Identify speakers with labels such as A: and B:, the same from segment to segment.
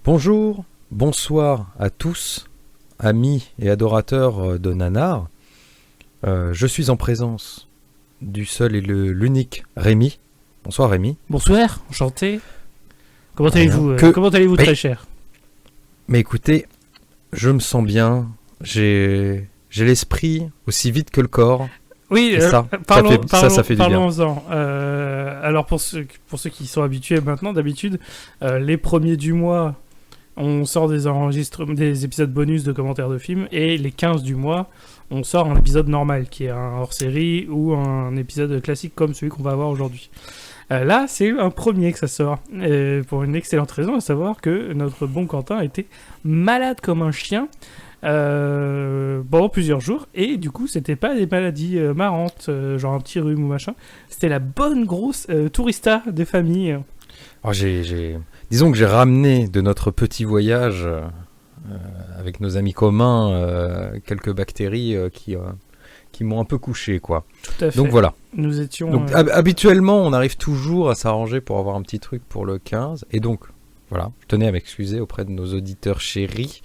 A: Bonjour, bonsoir à tous, amis et adorateurs de Nanar. Je suis en présence du seul et l'unique Rémi. Bonsoir Rémi.
B: Bonsoir, enchanté. Comment allez-vous, très cher?
A: Mais écoutez, je me sens bien, j'ai l'esprit aussi vite que le corps.
B: Oui,
A: ça fait du bien.
B: Parlons-en. Alors pour ceux qui sont habitués maintenant, d'habitude, les premiers du mois, on sort des épisodes bonus de commentaires de films, et les 15 du mois, on sort un épisode normal, qui est un hors-série ou un épisode classique comme celui qu'on va avoir aujourd'hui. Là, c'est un premier que ça sort, pour une excellente raison, à savoir que notre bon Quentin était malade comme un chien pendant plusieurs jours, et du coup, c'était pas des maladies marrantes, genre un petit rhume ou machin, c'était la bonne grosse tourista des familles.
A: Alors, disons que j'ai ramené de notre petit voyage avec nos amis communs quelques bactéries qui m'ont un peu couché, quoi.
B: Tout à fait.
A: Donc voilà.
B: Nous étions...
A: Donc habituellement, on arrive toujours à s'arranger pour avoir un petit truc pour le 15. Et donc, voilà, je tenais à m'excuser auprès de nos auditeurs chéris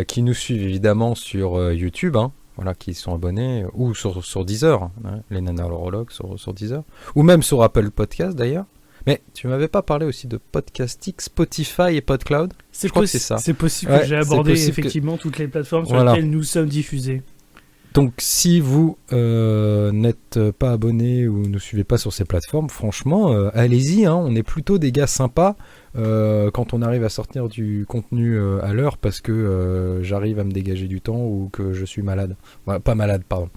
A: qui nous suivent évidemment sur YouTube, voilà, qui sont abonnés, ou sur Deezer, les nanarologues sur Deezer, ou même sur Apple Podcast d'ailleurs. Mais tu m'avais pas parlé aussi de Podcastic, Spotify et PodCloud? Je crois que c'est ça.
B: C'est possible que j'ai abordé effectivement toutes les plateformes sur lesquelles nous sommes diffusés.
A: Donc si vous n'êtes pas abonné ou ne suivez pas sur ces plateformes, franchement, allez-y, on est plutôt des gars sympas quand on arrive à sortir du contenu à l'heure parce que j'arrive à me dégager du temps ou que je suis malade. Ouais, pas malade, pardon.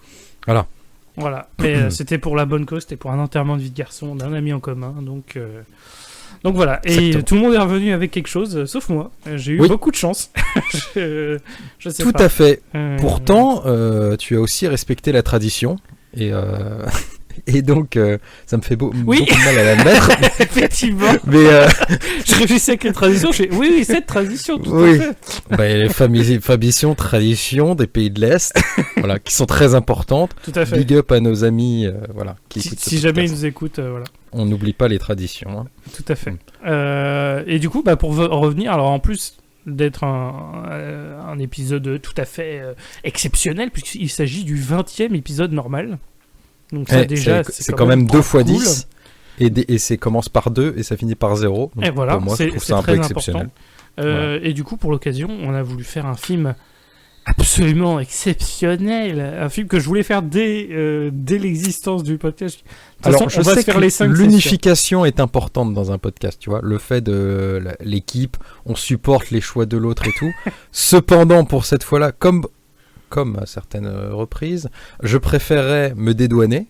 A: Voilà,
B: mais c'était pour la bonne cause, c'était pour un enterrement de vie de garçon d'un ami en commun, donc voilà, et exactement. Tout le monde est revenu avec quelque chose, sauf moi. J'ai eu beaucoup de chance. je sais
A: tout
B: pas.
A: À fait. Pourtant, tu as aussi respecté la tradition, et donc ça me fait beaucoup de mal à l'admettre.
B: Effectivement.
A: Mais
B: je réfléchissais avec les traditions. Je fais oui, cette tradition, tout à fait.
A: Les traditions des pays de l'Est, voilà, qui sont très importantes.
B: Tout à fait.
A: Big up à nos amis, voilà, qui écoutent.
B: Si jamais ils nous écoutent, voilà.
A: On n'oublie pas les traditions.
B: Tout à fait. Et du coup, pour revenir, alors en plus d'être un épisode tout à fait exceptionnel, puisqu'il s'agit du 20e épisode normal. Donc ça, déjà,
A: c'est quand même 2 x 10, et ça commence par 2 et ça finit par 0. Donc
B: et voilà,
A: pour moi, je trouve ça un peu exceptionnel.
B: Voilà. Et du coup, pour l'occasion, on a voulu faire un film absolument exceptionnel, un film que je voulais faire dès l'existence du podcast.
A: Alors, je sais que l'unification est importante dans un podcast, tu vois, le fait de l'équipe, on supporte les choix de l'autre et tout. Cependant, pour cette fois-là, comme à certaines reprises, je préférerais me dédouaner,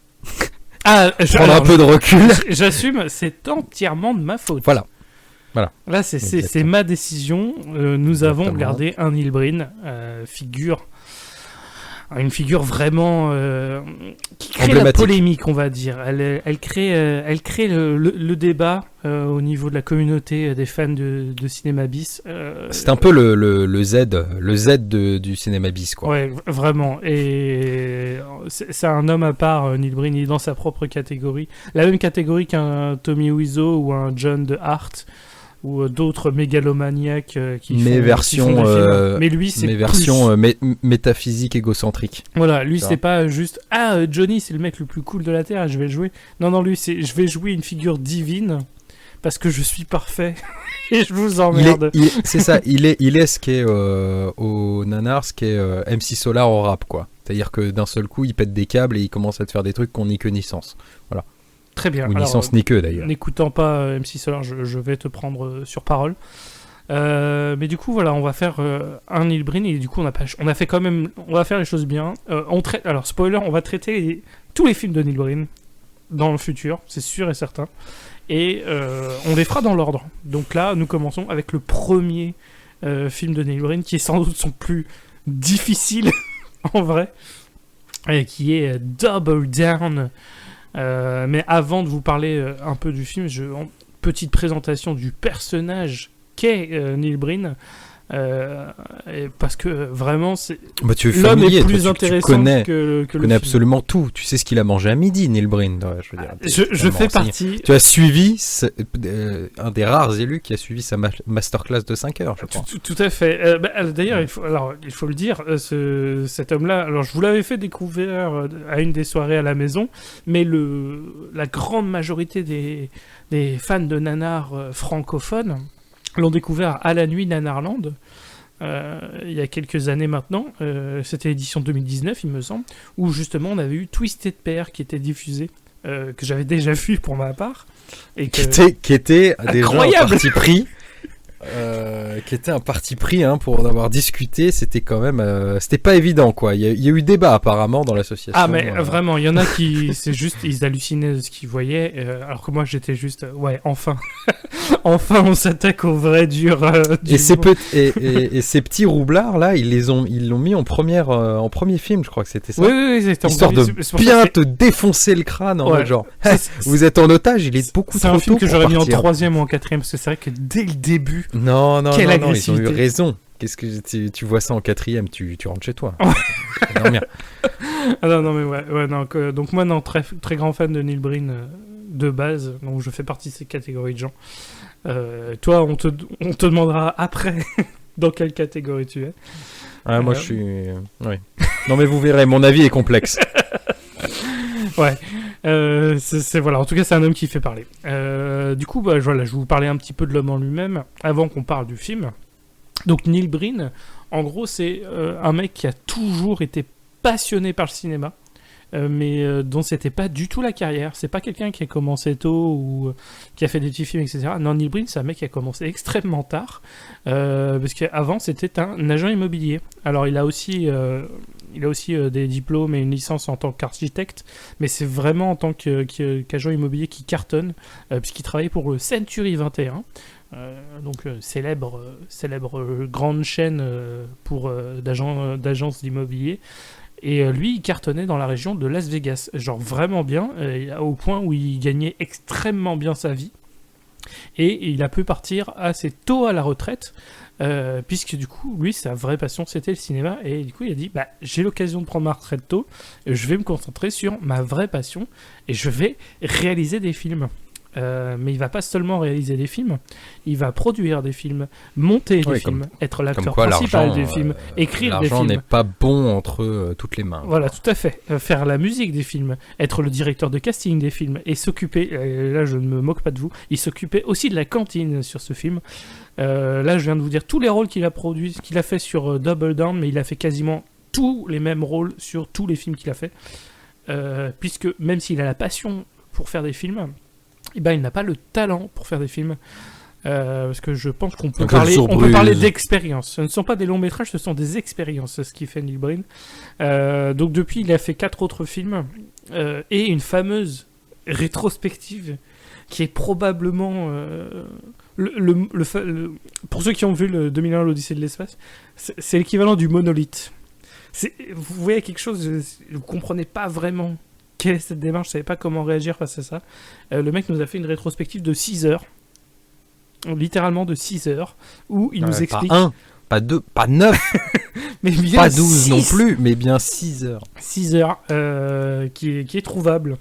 A: prendre un peu de recul.
B: J'assume, c'est entièrement de ma faute.
A: Voilà.
B: Là, c'est ma décision. Nous avons regardé un Neil Breen, une figure vraiment qui crée la polémique, on va dire. Elle crée le débat au niveau de la communauté des fans de Cinéma Bis.
A: C'est un peu le Z du Cinéma Bis, quoi.
B: Ouais, vraiment. Et c'est un homme à part, Neil Breen. Il est dans sa propre catégorie, la même catégorie qu'un Tommy Wiseau ou un John DeHart, ou d'autres mégalomaniaques qui font des films. Mais lui, c'est
A: versions métaphysiques égocentriques.
B: Voilà, lui, c'est pas juste Johnny, c'est le mec le plus cool de la Terre, je vais le jouer. Non, lui, c'est je vais jouer une figure divine parce que je suis parfait et je vous emmerde.
A: C'est ça, il est ce qu'est au Nanar, ce qu'est MC Solar au rap, quoi. C'est-à-dire que d'un seul coup, il pète des câbles et il commence à te faire des trucs qu'on n'y que ni sens. Voilà.
B: Très bien.
A: Ou licence ni que d'ailleurs.
B: N'écoutant pas MC Solar, je vais te prendre sur parole. Mais du coup, voilà, on va faire un Neil Breen et du coup, on va faire les choses bien. Alors, spoiler, on va traiter tous les films de Neil Breen dans le futur, c'est sûr et certain. Et on les fera dans l'ordre. Donc là, nous commençons avec le premier film de Neil Breen, qui est sans doute son plus difficile en vrai, et qui est Double Down. Mais avant de vous parler un peu du film, petite présentation du personnage qu'est Neil Breen. Et parce que vraiment, c'est
A: Bah, tu es
B: l'homme
A: familier,
B: est
A: toi,
B: plus
A: tu
B: intéressant
A: connais,
B: que
A: tu
B: le
A: connais
B: film.
A: absolument tout. Tu sais ce qu'il a mangé à midi, Neil Breen. Ouais, je veux dire, t'es
B: Je
A: totalement
B: fais
A: renseigné.
B: partie.
A: Tu as suivi un des rares élus qui a suivi sa masterclass de 5 heures, je crois.
B: Tout à fait. D'ailleurs, il faut le dire, cet homme-là, alors je vous l'avais fait découvrir à une des soirées à la maison, mais la grande majorité des fans de nanar francophones l'ont découvert à la nuit Nanarland, il y a quelques années maintenant. C'était l'édition 2019, il me semble, où justement on avait eu Twisted Pair qui était diffusé, que j'avais déjà vu pour ma part. Et
A: Qui était déjà un
B: Incroyable.
A: parti pris. Qui était un parti pris pour en avoir discuté. C'était quand même, c'était pas évident quoi. Il y a eu débat apparemment dans l'association.
B: Ah mais vraiment, il y en a qui, c'est juste, ils hallucinaient de ce qu'ils voyaient, alors que moi j'étais juste, ouais, enfin, enfin on s'attaque au vrai dur.
A: Et ces petits roublards là, ils l'ont mis en premier film, je crois que c'était ça.
B: Oui, c'était
A: Histoire de
B: c'est pour
A: bien
B: ça que
A: te défoncer le crâne en
B: Ouais.
A: mode genre,
B: c'est-
A: vous êtes en otage, il est beaucoup
B: c'est
A: trop
B: un film
A: tôt
B: que
A: pour
B: j'aurais mis en
A: partir.
B: 3e ou en 4e, parce que c'est vrai que dès le début,
A: Non,
B: Quelle
A: ils ont eu
B: agressivité.
A: raison. Qu'est-ce que tu vois ça en 4e, tu rentres chez toi. Tu vas dormir.
B: ah non mais ouais non, donc moi non, très très grand fan de Neil Breen de base, donc je fais partie de ces catégories de gens. Toi, on te demandera après dans quelle catégorie tu es.
A: Ah, moi je suis. Oui. Non mais vous verrez, mon avis est complexe.
B: Ouais, voilà. En tout cas, c'est un homme qui fait parler. Du coup, voilà, je vais vous parler un petit peu de l'homme en lui-même avant qu'on parle du film. Donc, Neil Breen, en gros, c'est un mec qui a toujours été passionné par le cinéma, mais dont c'était pas du tout la carrière. C'est pas quelqu'un qui a commencé tôt ou qui a fait des petits films, etc. Non, Neil Breen, c'est un mec qui a commencé extrêmement tard, parce qu'avant, c'était un agent immobilier. Alors, il a aussi des diplômes et une licence en tant qu'architecte, mais c'est vraiment en tant qu'agent immobilier qui cartonne, puisqu'il travaillait pour le Century 21, donc célèbre grande chaîne d'agences d'immobilier. Et lui, il cartonnait dans la région de Las Vegas, genre vraiment bien, au point où il gagnait extrêmement bien sa vie. Et il a pu partir assez tôt à la retraite, puisque du coup, lui, sa vraie passion, c'était le cinéma. Et du coup, il a dit, j'ai l'occasion de prendre ma retraite tôt, je vais me concentrer sur ma vraie passion, et je vais réaliser des films. Mais il va pas seulement réaliser des films, il va produire des films, monter des films, être l'acteur principal des films, écrire des films.
A: L'argent n'est pas bon entre toutes les mains.
B: Voilà, tout à fait. Faire la musique des films, être le directeur de casting des films et s'occuper, là je ne me moque pas de vous, il s'occupait aussi de la cantine sur ce film. Là je viens de vous dire tous les rôles qu'il a produits, qu'il a fait sur Double Down, mais il a fait quasiment tous les mêmes rôles sur tous les films qu'il a fait. Puisque même s'il a la passion pour faire des films, il n'a pas le talent pour faire des films. Parce que je pense qu'on peut parler d'expérience. Ce ne sont pas des longs métrages, ce sont des expériences, ce qui fait Neil Breen. Donc depuis, il a fait 4 autres films et une fameuse rétrospective qui est probablement pour ceux qui ont vu le 2001 l'Odyssée de l'espace, c'est l'équivalent du monolithe. Vous voyez quelque chose, vous comprenez pas vraiment quelle est cette démarche, je savais pas comment réagir face à ça. Le mec nous a fait une rétrospective de 6 heures. Littéralement de 6 heures, où il nous explique...
A: Pas 1, pas 2, pas 9,
B: mais bien
A: pas 12
B: 6.
A: non plus, mais bien 6 heures.
B: 6 heures, qui est trouvable.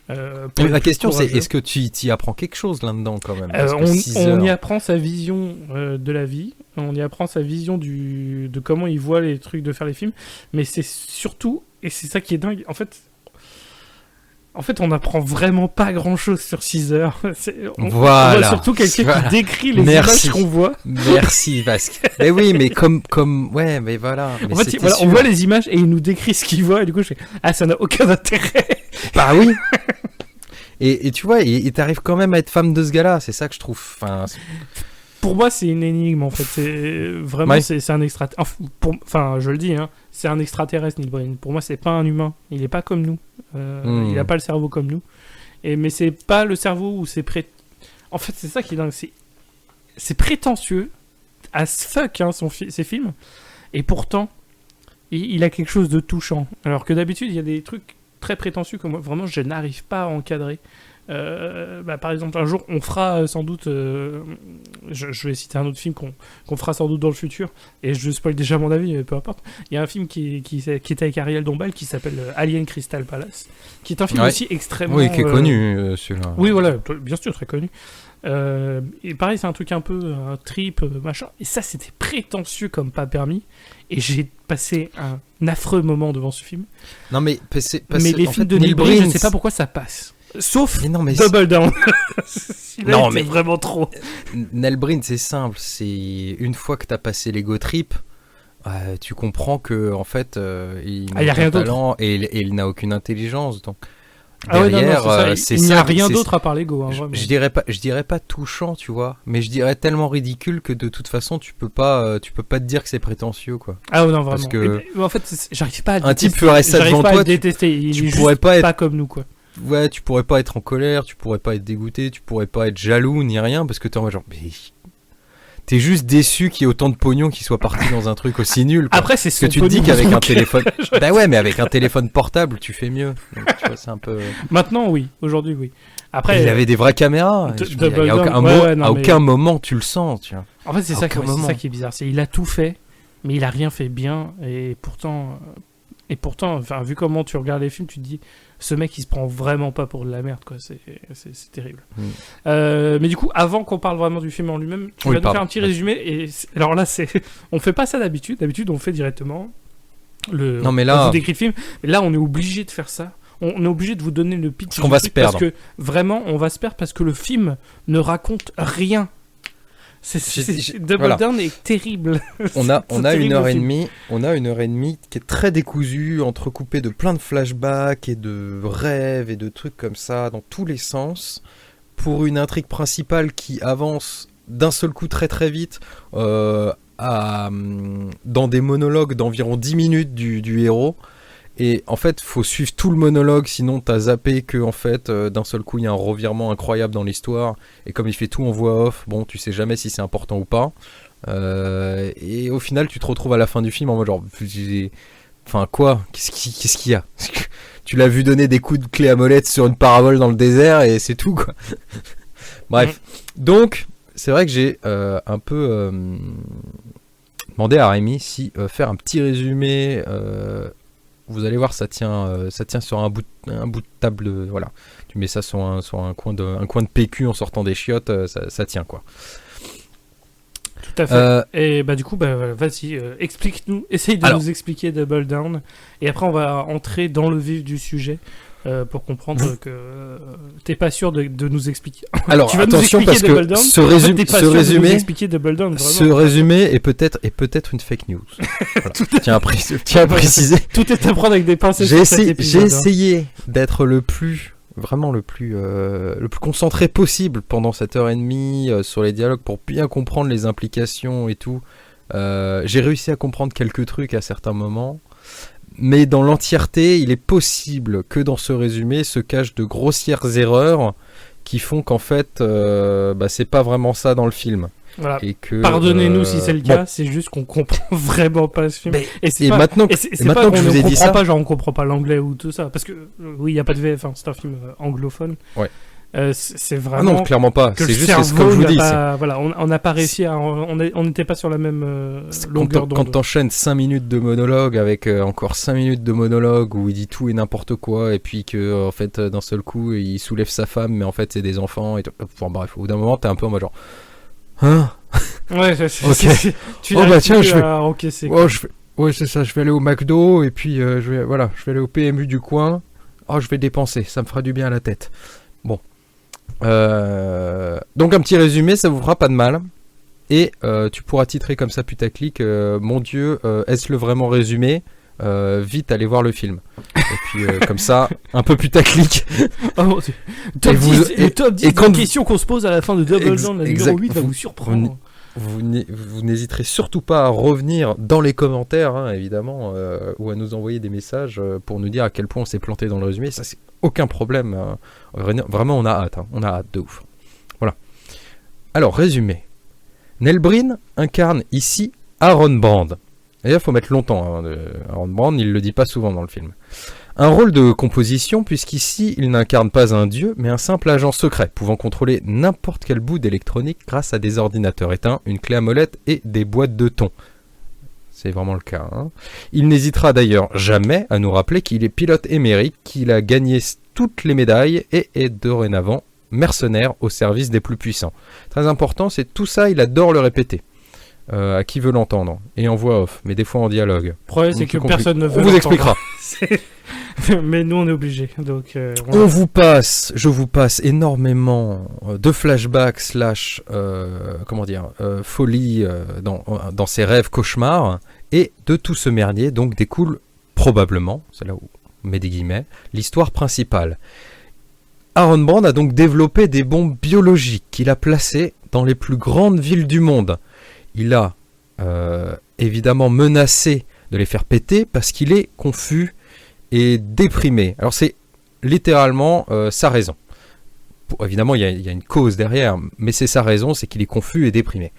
A: La question c'est, est-ce que tu y apprends quelque chose là-dedans quand même?
B: On y apprend sa vision de la vie, on y apprend sa vision de comment il voit les trucs, de faire les films, mais c'est surtout, et c'est ça qui est dingue, en fait, on n'apprend vraiment pas grand-chose sur 6 heures. On voit surtout quelqu'un qui décrit les images qu'on voit.
A: Merci, Vasque. Mais oui, mais ouais, mais voilà. Mais
B: en fait, on voit les images et il nous décrit ce qu'il voit, et du coup, je fais, ça n'a aucun intérêt.
A: Bah oui. Et tu vois, il t'arrive quand même à être fan de ce gars-là, c'est ça que je trouve.
B: Pour moi, c'est une énigme, en fait. C'est vraiment, c'est un extraterrestre. Enfin, je le dis, c'est un extraterrestre, Neil Breen. Pour moi, c'est pas un humain. Il est pas comme nous. Il a pas le cerveau comme nous. Mais c'est pas le cerveau où c'est En fait, c'est ça qui est dingue. C'est prétentieux as fuck, ses films. Et pourtant, il a quelque chose de touchant. Alors que d'habitude, il y a des trucs très prétentieux que moi, vraiment, je n'arrive pas à encadrer. Par exemple, un jour, on fera sans doute je vais citer un autre film qu'on fera sans doute dans le futur, et je spoil déjà mon avis, mais peu importe. Il y a un film qui était avec Ariel Dombal qui s'appelle Alien Crystal Palace, qui est un film aussi extrêmement...
A: Oui, qui est connu, celui-là.
B: Oui, voilà, bien sûr, très connu. Et pareil, c'est un truc un peu un trip, machin. Et ça, c'était prétentieux comme pas permis. Et j'ai passé un affreux moment devant ce film.
A: Non, mais
B: les films de Neil Breen, je sais pas pourquoi ça passe. Sauf Double Down.
A: Non, mais
B: vraiment trop.
A: Neil Breen, c'est simple. C'est une fois que t'as passé l'ego trip, tu comprends que en fait, il n'a
B: a rien
A: talent et il n'a aucune intelligence. Donc
B: derrière, il n'y a rien d'autre à part l'ego. Hein,
A: je dirais pas touchant, tu vois, mais je dirais tellement ridicule que de toute façon, tu peux pas te dire que c'est prétentieux, quoi.
B: Ah non, vraiment.
A: Parce que
B: en fait, j'arrive pas à le
A: un type ferait ça devant toi,
B: tu pourrais pas être comme nous, quoi.
A: Ouais, tu pourrais pas être en colère, tu pourrais pas être dégoûté, tu pourrais pas être jaloux ni rien parce que t'es en mode genre, mais t'es juste déçu qu'il y ait autant de pognon qui soit parti dans un truc aussi nul, quoi.
B: Après, c'est ce
A: que tu te dis qu'avec un téléphone. Bah ouais, mais avec un téléphone portable, tu fais mieux. Donc, tu vois, c'est un peu.
B: Maintenant, oui. Aujourd'hui, oui. Après,
A: il avait des vraies caméras. À aucun moment tu le sens, tu vois.
B: En fait, c'est ça qui est bizarre. Il a tout fait, mais il a rien fait bien. Et pourtant, enfin, vu comment tu regardes les films, tu te dis, ce mec, il se prend vraiment pas pour de la merde, quoi. C'est terrible. Mais du coup, avant qu'on parle vraiment du film en lui-même, tu vas nous faire un petit résumé. Et alors là, on fait pas ça d'habitude. D'habitude, on fait directement on vous décrit le film. Mais là, on est obligé de faire ça. On est obligé de vous donner le pitch.
A: Parce qu'on va se perdre.
B: Parce que vraiment, on va se perdre parce que le film ne raconte rien. Double Down est terrible.
A: On a 1h30. On a 1h30 qui est très décousue, entrecoupée de plein de flashbacks et de rêves et de trucs comme ça dans tous les sens, pour une intrigue principale qui avance d'un seul coup très très vite, dans des monologues d'environ 10 minutes du héros. Et en fait, faut suivre tout le monologue, sinon t'as zappé que en fait, d'un seul coup, il y a un revirement incroyable dans l'histoire. Et comme il fait tout en voix off, bon, tu sais jamais si c'est important ou pas. Et au final, tu te retrouves à la fin du film en mode genre, enfin quoi, qu'est-ce qu'il y a? Tu l'as vu donner des coups de clé à molette sur une parabole dans le désert et c'est tout, quoi. Bref, donc c'est vrai que j'ai un peu demandé à Rémi si faire un petit résumé. Vous allez voir, ça tient sur un bout de table. Voilà, tu mets ça sur un coin de PQ en sortant des chiottes, ça tient, quoi.
B: Tout à fait. Et bah du coup, vas-y, explique-nous, essaye de nous expliquer Double Down, et après on va entrer dans le vif du sujet pour comprendre que t'es pas sûr de nous expliquer.
A: Alors
B: tu vas
A: attention
B: nous
A: parce que
B: Double Down,
A: ce résumé est peut-être une fake news. Voilà. Tiens à préciser.
B: Tout est à prendre avec des pincettes.
A: J'ai essayé d'être le plus concentré possible pendant cette heure et demie sur les dialogues pour bien comprendre les implications et tout. J'ai réussi à comprendre quelques trucs à certains moments. Mais dans l'entièreté, il est possible que dans ce résumé se cachent de grossières erreurs qui font qu'en fait, c'est pas vraiment ça dans le film.
B: Voilà.
A: Et que,
B: pardonnez-nous si c'est le cas, c'est juste qu'on comprend vraiment pas ce film.
A: Maintenant que je vous ai dit ça,
B: genre on comprend pas l'anglais ou tout ça, parce que oui, il y a pas de VF, c'est un film anglophone.
A: Ouais.
B: C'est vraiment.
A: Ah non, clairement pas. C'est juste que comme je vous dis.
B: Voilà, on n'a pas réussi à. On n'était pas sur la même longueur d'onde.
A: Quand t'enchaînes 5 minutes de monologue avec encore 5 minutes de monologue où il dit tout et n'importe quoi, et puis que en fait d'un seul coup il soulève sa femme, mais en fait c'est des enfants. Et enfin bref, au bout d'un moment t'es un peu en mode genre. Hein?
B: Ouais,
A: ok. Tiens, je vais. Ouais, c'est ça. Je vais aller au McDo et puis je vais aller au PMU du coin. Oh, je vais dépenser. Ça me fera du bien à la tête. Bon. Donc un petit résumé, ça vous fera pas de mal. Et tu pourras titrer comme ça putaclic. Mon Dieu, est-ce le vraiment résumé? Vite, allez voir le film. Et puis comme ça, un peu putaclic.
B: Oh, top 10 questions qu'on se pose à la fin de Double Down, la numéro 8 va vous surprendre.
A: Vous n'hésiterez surtout pas à revenir dans les commentaires, hein, évidemment, ou à nous envoyer des messages pour nous dire à quel point on s'est planté dans le résumé. Ça, c'est aucun problème. Vraiment, on a hâte. Hein. On a hâte de ouf. Voilà. Alors, résumé. Neil Breen incarne ici Aaron Brand. D'ailleurs, il faut mettre longtemps. Aaron Brand, il le dit pas souvent dans le film. Un rôle de composition, puisqu'ici, il n'incarne pas un dieu, mais un simple agent secret, pouvant contrôler n'importe quel bout d'électronique grâce à des ordinateurs éteints, une clé à molette et des boîtes de thon. C'est vraiment le cas. Hein. Il n'hésitera d'ailleurs jamais à nous rappeler qu'il est pilote émérite, qu'il a gagné toutes les médailles et est dorénavant mercenaire au service des plus puissants. Très important, c'est tout ça, il adore le répéter. À qui veut l'entendre. Et en voix off, mais des fois en dialogue.
B: Le problème, c'est que personne ne veut
A: l'entendre. On vous expliquera.
B: Mais nous, on est obligés. Donc,
A: je vous passe énormément de flashbacks folie dans ses rêves cauchemars. Et de tout ce merdier, donc, découle probablement, c'est là où on met des guillemets, l'histoire principale. Aaron Brand a donc développé des bombes biologiques qu'il a placées dans les plus grandes villes du monde. Il a évidemment menacé de les faire péter parce qu'il est confus et déprimé. Alors c'est littéralement sa raison. Évidemment, il y a une cause derrière, mais c'est sa raison, c'est qu'il est confus et déprimé.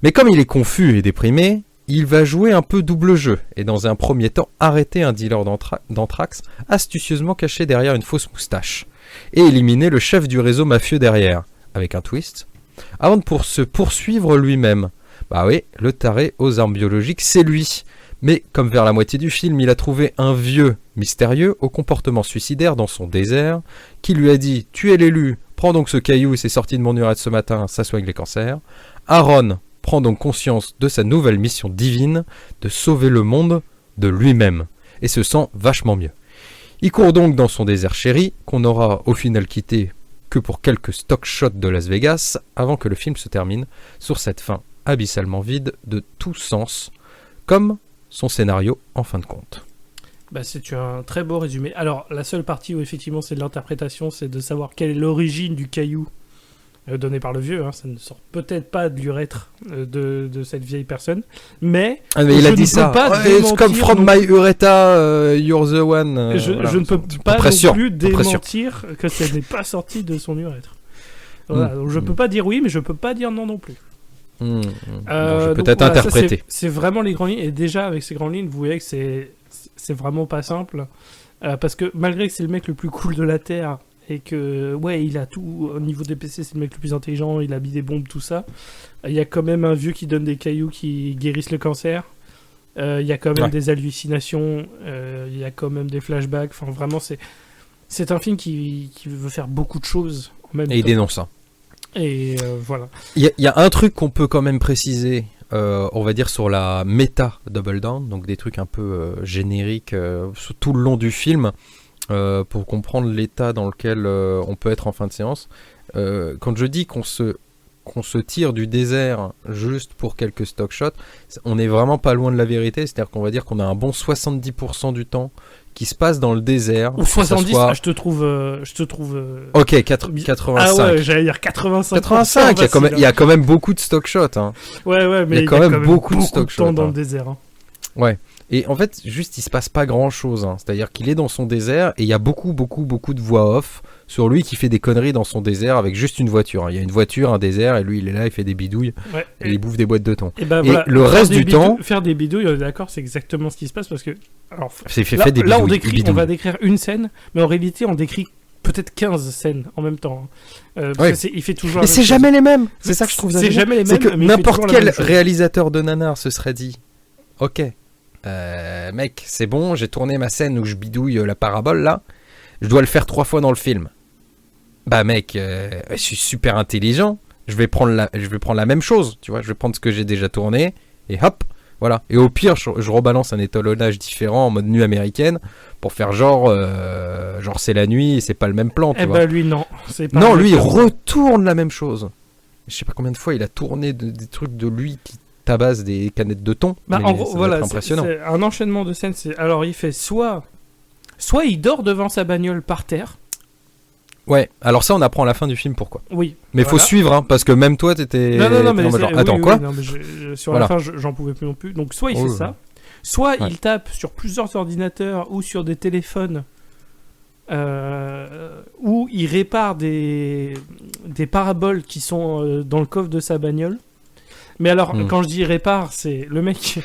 A: Mais comme il est confus et déprimé, il va jouer un peu double jeu, et dans un premier temps, arrêter un dealer d'anthrax astucieusement caché derrière une fausse moustache, et éliminer le chef du réseau mafieux derrière, avec un twist, avant de se poursuivre lui-même. Bah oui, le taré aux armes biologiques, c'est lui. Mais comme vers la moitié du film, il a trouvé un vieux mystérieux au comportement suicidaire dans son désert, qui lui a dit « Tu es l'élu, prends donc ce caillou, c'est sorti de mon urètre ce matin, ça soigne les cancers. » Aaron prend donc conscience de sa nouvelle mission divine, de sauver le monde de lui-même, et se sent vachement mieux. Il court donc dans son désert chéri, qu'on aura au final quitté que pour quelques stock shots de Las Vegas, avant que le film se termine sur cette fin abyssalement vide de tout sens, comme son scénario en fin de compte.
B: Bah, c'est un très beau résumé. Alors, la seule partie où effectivement c'est de l'interprétation, c'est de savoir quelle est l'origine du caillou donné par le vieux. Hein. Ça ne sort peut-être pas de l'urètre de cette vieille personne, mais
A: il a dit ça. It's come from my ureta, you're the one.
B: Je ne peux pas non plus démentir que ça n'est pas sorti de son urètre. Voilà, donc je peux pas dire oui, mais je peux pas dire non non plus.
A: Je peux peut-être interpréter.
B: C'est vraiment les grandes lignes, et déjà avec ces grandes lignes, vous voyez que c'est vraiment pas simple, parce que malgré que c'est le mec le plus cool de la Terre, et que ouais, il a tout au niveau des PC, c'est le mec le plus intelligent, il a mis des bombes, tout ça, il y a quand même un vieux qui donne des cailloux qui guérissent le cancer, il y a quand même des hallucinations, il y a quand même des flashbacks, enfin vraiment c'est un film qui veut faire beaucoup de choses en même temps.
A: Et il dénonce ça.
B: Et voilà.
A: Il y a un truc qu'on peut quand même préciser, on va dire sur la méta Double Down, donc des trucs un peu génériques sur tout le long du film, pour comprendre l'état dans lequel on peut être en fin de séance. Quand je dis qu'on se tire du désert juste pour quelques stock shots, on n'est vraiment pas loin de la vérité, c'est-à-dire qu'on va dire qu'on a un bon 70% du temps qui se passe dans le désert.
B: Ou 70, je te trouve...
A: Ok, 85.
B: Ah ouais, j'allais dire 85.
A: 85, il y a quand même beaucoup de stock shots. Hein.
B: Ouais, mais il y a quand même beaucoup de stock shots dans le désert. Hein.
A: Ouais. Et en fait, juste, il se passe pas grand-chose. Hein. C'est-à-dire qu'il est dans son désert et il y a beaucoup de voix off sur lui qui fait des conneries dans son désert avec juste une voiture. Hein. Il y a une voiture, un désert, et lui, il est là, il fait des bidouilles, et il bouffe des boîtes de thon. Et
B: voilà,
A: le reste du temps...
B: Faire des bidouilles, on est d'accord, c'est exactement ce qui se passe, parce que... Alors,
A: là,
B: on va décrire une scène, mais en réalité, on décrit peut-être 15 scènes en même temps. Il fait toujours.
A: Mais c'est jamais les mêmes. C'est ça que je trouve.
B: C'est jamais les mêmes.
A: C'est que n'importe quel réalisateur de nanar se serait dit, ok, mec, c'est bon, j'ai tourné ma scène où je bidouille la parabole là, je dois le faire 3 fois dans le film. Bah mec, je suis super intelligent, je vais prendre la même chose, tu vois, je vais prendre ce que j'ai déjà tourné et hop. Voilà. Et au pire, je rebalance un étalonnage différent en mode nuit américaine pour faire genre c'est la nuit et c'est pas le même plan. Tu vois.
B: Lui, non.
A: Non, lui, il retourne la même chose. Je sais pas combien de fois il a tourné des trucs de lui qui tabasse des canettes de thon.
B: En gros, voilà,
A: impressionnant.
B: C'est un enchaînement de scènes. Alors, il fait soit il dort devant sa bagnole par terre.
A: Ouais, alors ça on apprend à la fin du film pourquoi.
B: Oui.
A: Mais voilà. Faut suivre, hein, parce que même toi t'étais...
B: Non, mais
A: genre, attends, quoi
B: non, mais sur la fin j'en pouvais plus non plus. Donc soit il fait ça, soit il tape sur plusieurs ordinateurs ou sur des téléphones, où il répare des paraboles qui sont dans le coffre de sa bagnole. Mais alors, quand je dis répare, c'est le mec...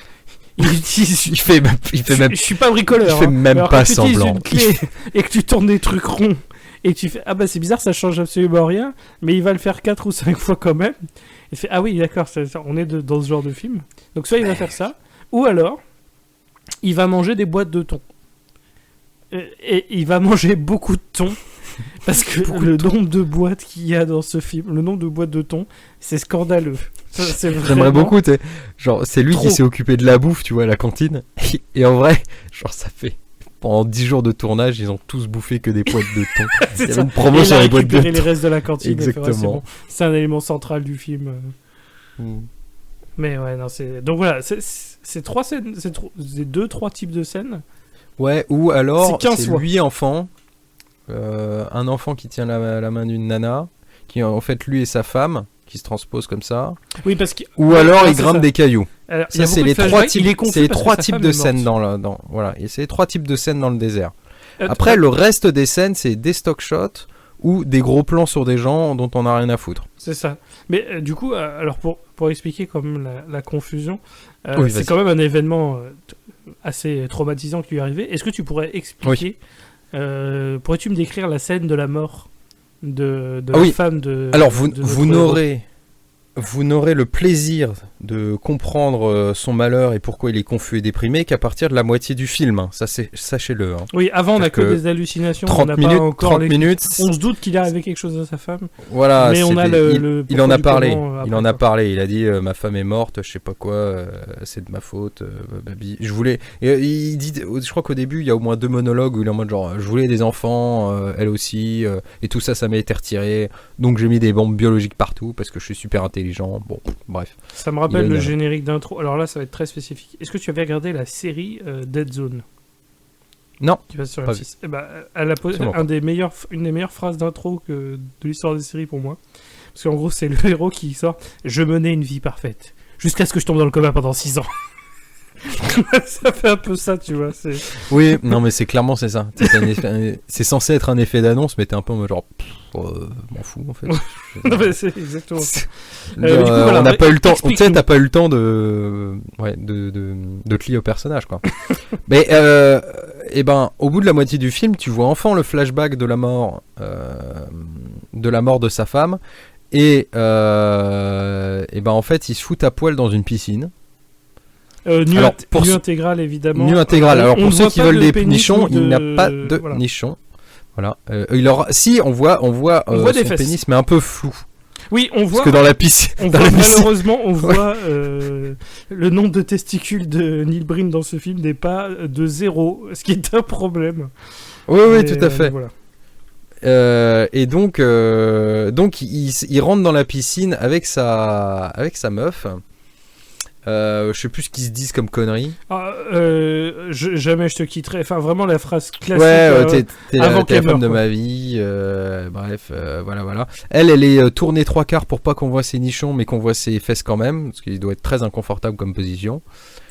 B: il utilise...
A: Il fait même,
B: Je suis pas bricoleur.
A: il fait même
B: Alors,
A: pas
B: quand tu utilises
A: semblant.
B: une clé et que tu tournes des trucs ronds et que tu fais ah bah c'est bizarre, ça change absolument rien, mais il va le faire 4 ou 5 fois quand même. Il fait ah oui d'accord, on est dans ce genre de film. Donc soit il va faire ça, ou alors il va manger des boîtes de thon. Et il va manger beaucoup de thon. Parce que le nombre de boîtes qu'il y a dans ce film, le nombre de boîtes de thon, c'est scandaleux. C'est
A: J'aimerais
B: vraiment
A: beaucoup, tu sais. Genre, c'est lui
B: trop.
A: qui s'est occupé de la bouffe, tu vois, à la cantine. Et en vrai, genre, ça fait. Pendant 10 jours de tournage, ils ont tous bouffé que des boîtes de thon.
B: C'est
A: Il y
B: ça.
A: avait une promo
B: Et il
A: sur
B: a
A: les boîtes de
B: récupéré les
A: thon.
B: restes de la cantine. et fait, ouais,
A: Exactement.
B: c'est bon. C'est un élément central du film. Mais ouais, non, c'est. Donc voilà, c'est 3 scènes, c'est 2-3 types de scènes.
A: Ouais, ou alors,
B: C'est 15
A: c'est
B: fois.
A: lui, enfant. Un enfant qui tient la main d'une nana. Qui, en fait, lui et sa femme. Qui se transposent comme ça.
B: Oui, parce que.
A: Ou alors,
B: Ah,
A: il
B: c'est
A: grimpe
B: ça.
A: des cailloux.
B: Alors, il y a
A: Ça, c'est
B: beaucoup de
A: les trois
B: flashbacks,
A: types,
B: il est confus
A: c'est les
B: parce que
A: trois
B: sa
A: types
B: femme
A: de
B: est
A: scènes
B: morte.
A: voilà. Et c'est les 3 types de scènes dans le désert.
B: Euh,
A: Après, le reste des scènes, c'est des stock shots ou des gros plans sur des gens dont on n'a rien à foutre.
B: C'est ça. Mais du coup, alors pour expliquer quand même la confusion,
A: Oui,
B: c'est
A: vas-y.
B: quand même un événement assez traumatisant qui lui est arrivé. Est-ce que tu pourrais expliquer, pourrais-tu me décrire la scène de la mort de
A: Ah
B: la
A: oui.
B: femme de
A: Alors,
B: de notre
A: vous
B: héros
A: n'aurez le plaisir de comprendre son malheur et pourquoi il est confus et déprimé qu'à partir de la moitié du film. Hein. Ça, sachez-le. Hein.
B: Oui, avant on n'a
A: C'est-à-dire
B: que
A: que
B: des hallucinations,
A: 30
B: on n'a
A: minutes,
B: pas encore
A: 30 minutes.
B: On se doute qu'il est arrivé quelque chose à sa femme,
A: Voilà,
B: mais on a
A: il en a parlé.
B: après,
A: Il en a
B: quoi.
A: parlé. Il a dit ma femme est morte, je sais pas quoi, c'est de ma faute. Babi. Je voulais. Et, il dit, je crois qu'au début il y a au moins 2 monologues où il est en mode genre je voulais des enfants, elle aussi, et tout ça m'a été retiré. Donc j'ai mis des bombes biologiques partout parce que je suis super intelligent. Bon, bref.
B: Ça me rappelle
A: Il a
B: le
A: une-
B: générique d'intro. Alors là, ça va être très spécifique. Est-ce que tu avais regardé la série Dead Zone
A: Non.
B: qui passe sur
A: Pas
B: M6? Eh ben, elle a posé
A: Absolument
B: une des meilleures phrases d'intro de l'histoire des séries pour moi. Parce qu'en gros, c'est le héros qui sort « Je menais une vie parfaite. Jusqu'à ce que je tombe dans le coma pendant 6 ans. » Ça fait un peu ça, tu vois.
A: Oui, non mais c'est clairement c'est ça. C'est censé être un effet d'annonce, mais t'es un peu en mode genre m'en fous en fait.
B: Non, mais c'est exactement ça.
A: Dire,
B: du coup, voilà,
A: on n'a pas eu le temps. Tu sais,
B: explique-nous.
A: t'as pas eu le temps de te lier au personnage, quoi. Mais et ben, au bout de la moitié du film, tu vois enfin le flashback de la mort de sa femme, et ben en fait, il se fout à poil dans une piscine.
B: Nu
A: Alors, pour
B: nu
A: ce-
B: intégrale, évidemment.
A: Nu intégrale. Alors
B: On
A: pour
B: ne
A: ceux
B: voit
A: qui
B: pas
A: veulent
B: de
A: des
B: pénis
A: nichons,
B: ou
A: il n'y a pas de
B: voilà.
A: nichons. Voilà. Si on voit
B: On voit des
A: son
B: fesses.
A: pénis, mais un peu flou.
B: Oui, on voit...
A: Parce que dans la piscine,
B: On
A: dans
B: voit,
A: la piscine-
B: malheureusement, on voit le nombre de testicules de Neil Breen dans ce film n'est pas de 0, ce qui est un problème.
A: Oui, oui,
B: Mais,
A: tout à fait.
B: voilà.
A: Et donc il rentre dans la piscine avec sa meuf. Je sais plus ce qu'ils se disent comme conneries.
B: Ah, jamais je te quitterai. Enfin, vraiment la phrase classique.
A: Ouais, t'es
B: avant
A: la
B: qu'elle
A: femme
B: meure,
A: de
B: quoi.
A: ma vie. Bref, voilà. Elle est tournée 3/4 pour pas qu'on voit ses nichons, mais qu'on voit ses fesses quand même, parce qu'il doit être très inconfortable comme position.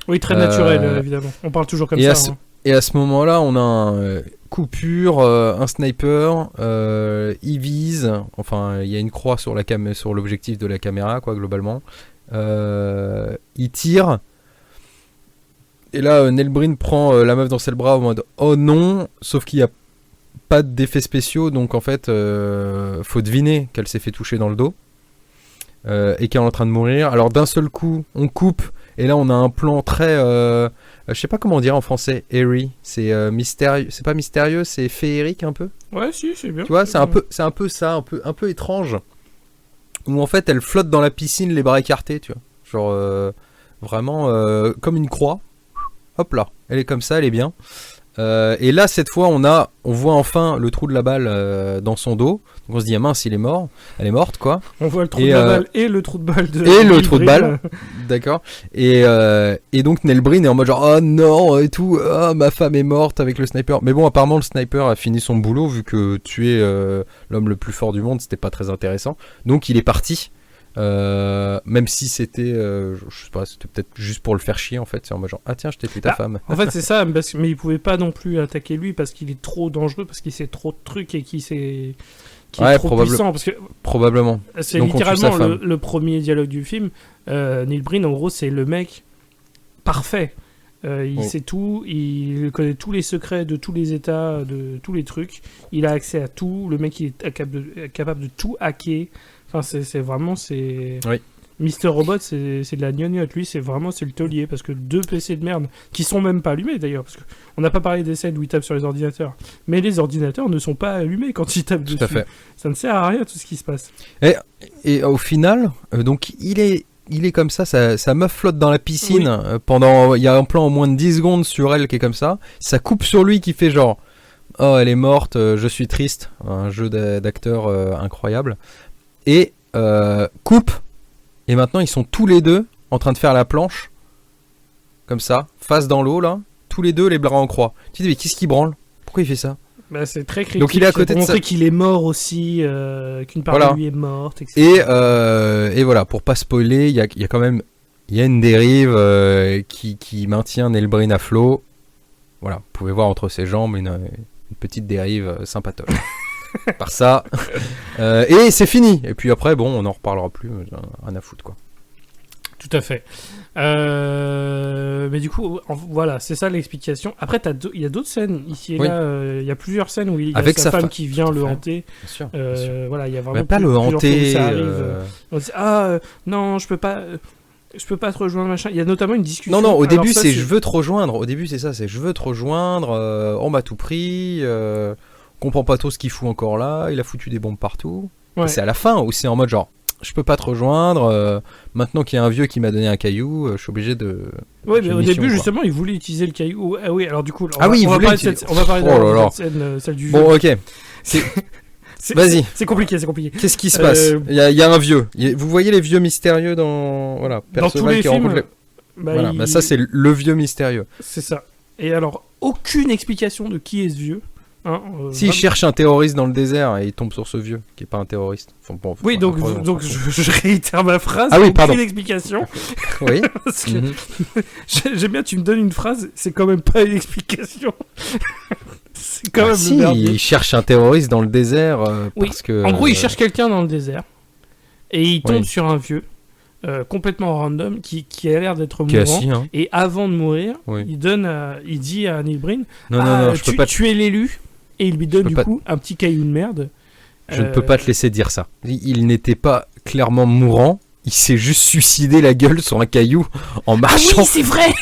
B: Oui, très naturel, évidemment. On parle toujours comme
A: et
B: ça. Hein.
A: Et à ce moment-là, on a un coupure, un sniper, il vise, enfin, il y a une croix sur l'objectif de la caméra, quoi, globalement. Il tire. Et là, Neil Breen prend la meuf dans ses bras en mode oh non, sauf qu'il n'y a pas d'effets spéciaux, donc en fait, faut deviner qu'elle s'est fait toucher dans le dos et qu'elle est en train de mourir. Alors d'un seul coup, on coupe. Et là, on a un plan très, je sais pas comment dire en français, airy. C'est mystérieux. C'est pas mystérieux, c'est féerique un peu.
B: Ouais, si, c'est bien.
A: Tu vois, c'est un peu ça, un peu étrange. Où en fait, elle flotte dans la piscine, les bras écartés, tu vois. Genre vraiment comme une croix. Hop là, elle est comme ça, elle est bien. Et là, cette fois, on voit enfin le trou de la balle dans son dos. Donc on se dit, ah mince, elle est morte, quoi.
B: On voit le trou
A: Et,
B: de la balle et le trou de balle de.
A: et le
B: Neil
A: trou de
B: Breen.
A: balle. D'accord. Et donc Neil Breen est en mode genre oh non et tout, oh, ma femme est morte avec le sniper. Mais bon, apparemment le sniper a fini son boulot vu que tuer l'homme le plus fort du monde c'était pas très intéressant. Donc il est parti. Même si c'était, je sais pas, c'était peut-être juste pour le faire chier en fait. C'est en mode genre ah tiens je t'ai tué ta femme.
B: En fait, c'est ça, mais il pouvait pas non plus attaquer lui parce qu'il est trop dangereux, parce qu'il sait trop de trucs et qu'il est trop puissant. Parce que
A: Probablement.
B: c'est
A: Donc, on tue sa
B: littéralement
A: femme.
B: le premier dialogue du film. Neil Breen, en gros, c'est le mec parfait. Il
A: Oui.
B: sait tout, il connaît tous les secrets de tous les états, de tous les trucs. Il a accès à tout. Le mec, il est capable de tout hacker. Enfin, c'est vraiment...
A: Oui.
B: Mister Robot, c'est de la gnognotte. Lui, c'est le taulier. Parce que 2 PC de merde, qui sont même pas allumés d'ailleurs. Parce qu'on n'a pas parlé des scènes où il tape sur les ordinateurs. Mais les ordinateurs ne sont pas allumés quand il tape dessus.
A: Tout à fait.
B: Ça ne sert à rien tout ce qui se passe.
A: Et au final, donc il est comme ça, sa meuf flotte dans la piscine pendant, il y a un plan en moins de 10 secondes sur elle qui est comme ça, coupe sur lui qui fait genre, oh elle est morte, je suis triste, un jeu d'acteur incroyable, et coupe, et maintenant ils sont tous les deux en train de faire la planche, comme ça, face dans l'eau là, tous les deux les bras en croix. Tu te dis mais qu'est-ce qui branle? Pourquoi il fait ça?
B: Bah, c'est très critique.
A: Donc il est à côté
B: pour
A: de
B: montrer
A: ça.
B: qu'il est mort aussi, qu'une part
A: Voilà.
B: de lui est morte, etc.
A: Et voilà, pour pas spoiler, il y a quand même une dérive qui maintient Nelbryn à flot. Voilà, vous pouvez voir entre ses jambes une petite dérive sympatoche. Par ça. Et c'est fini. Et puis après, bon, on n'en reparlera plus. Rien à foutre, quoi.
B: Tout à fait. Mais du coup, voilà, c'est ça l'explication. Après, il y a d'autres scènes ici et
A: Oui.
B: là. Il y a plusieurs scènes où il y a
A: Avec
B: sa
A: sa
B: femme
A: fa-
B: qui vient
A: tout à
B: le
A: fait.
B: hanter.
A: Bien sûr. Bien sûr.
B: Voilà, il y a vraiment
A: Mais pas le
B: plusieurs fois où
A: hanter.
B: ça arrive. On dit non, je peux pas te rejoindre, machin. Il y a notamment une discussion.
A: Non, au
B: Alors
A: début,
B: ça,
A: c'est je veux te rejoindre. Au début, c'est ça, c'est je veux te rejoindre. On m'a tout pris. Comprends pas trop ce qu'il fout encore là. Il a foutu des bombes partout.
B: Ouais.
A: Et c'est à la fin où c'est en mode genre, je peux pas te rejoindre. Maintenant qu'il y a un vieux qui m'a donné un caillou, je suis obligé de.
B: Oui,
A: j'ai
B: mais
A: une
B: au
A: mission,
B: début,
A: quoi.
B: justement, il voulait utiliser le caillou. Ah oui, alors du coup,
A: Ah oui, il voulait
B: parler de
A: utiliser-
B: on va parler de
A: Oh là là.
B: cette scène, celle du
A: Bon,
B: jeu.
A: ok.
B: C'est-
A: Vas-y.
B: C'est compliqué, c'est compliqué.
A: Qu'est-ce qui se passe? Il y a un vieux. Vous voyez les vieux mystérieux dans voilà.
B: Dans tous
A: Perceval
B: les
A: qui
B: films,
A: rencontre voilà,
B: il-
A: bah ça c'est le vieux mystérieux.
B: C'est ça. Et alors, aucune explication de qui est ce vieux. Hein,
A: S'il
B: vraiment.
A: cherche un terroriste dans le désert et il tombe sur ce vieux qui est pas un terroriste. Enfin, bon,
B: Oui, donc,
A: après, on
B: donc
A: s'en fout.
B: je réitère ma phrase.
A: Ah oui,
B: aucune
A: pardon.
B: explication.
A: Oui.
B: Parce que
A: Mhm.
B: j'aime bien, tu me donnes une phrase, c'est quand même pas une explication. C'est quand
A: Ah,
B: même
A: si,
B: le merdier.
A: il cherche un terroriste dans le désert
B: Oui.
A: parce que.
B: En gros, il cherche quelqu'un dans le désert. Et il tombe
A: Oui.
B: sur un vieux, complètement random, qui a l'air d'être
A: qui est
B: mourant.
A: assis, hein.
B: Et avant de mourir,
A: Oui.
B: il dit à Neil Breen,
A: Non, je peux pas.
B: tu es l'élu. Et il lui donne
A: peux
B: du
A: pas-
B: coup un petit caillou de merde.
A: Je ne peux pas te laisser dire ça. Il n'était pas clairement mourant. Il s'est juste suicidé la gueule sur un caillou en
B: Ah
A: marchant.
B: oui, c'est vrai.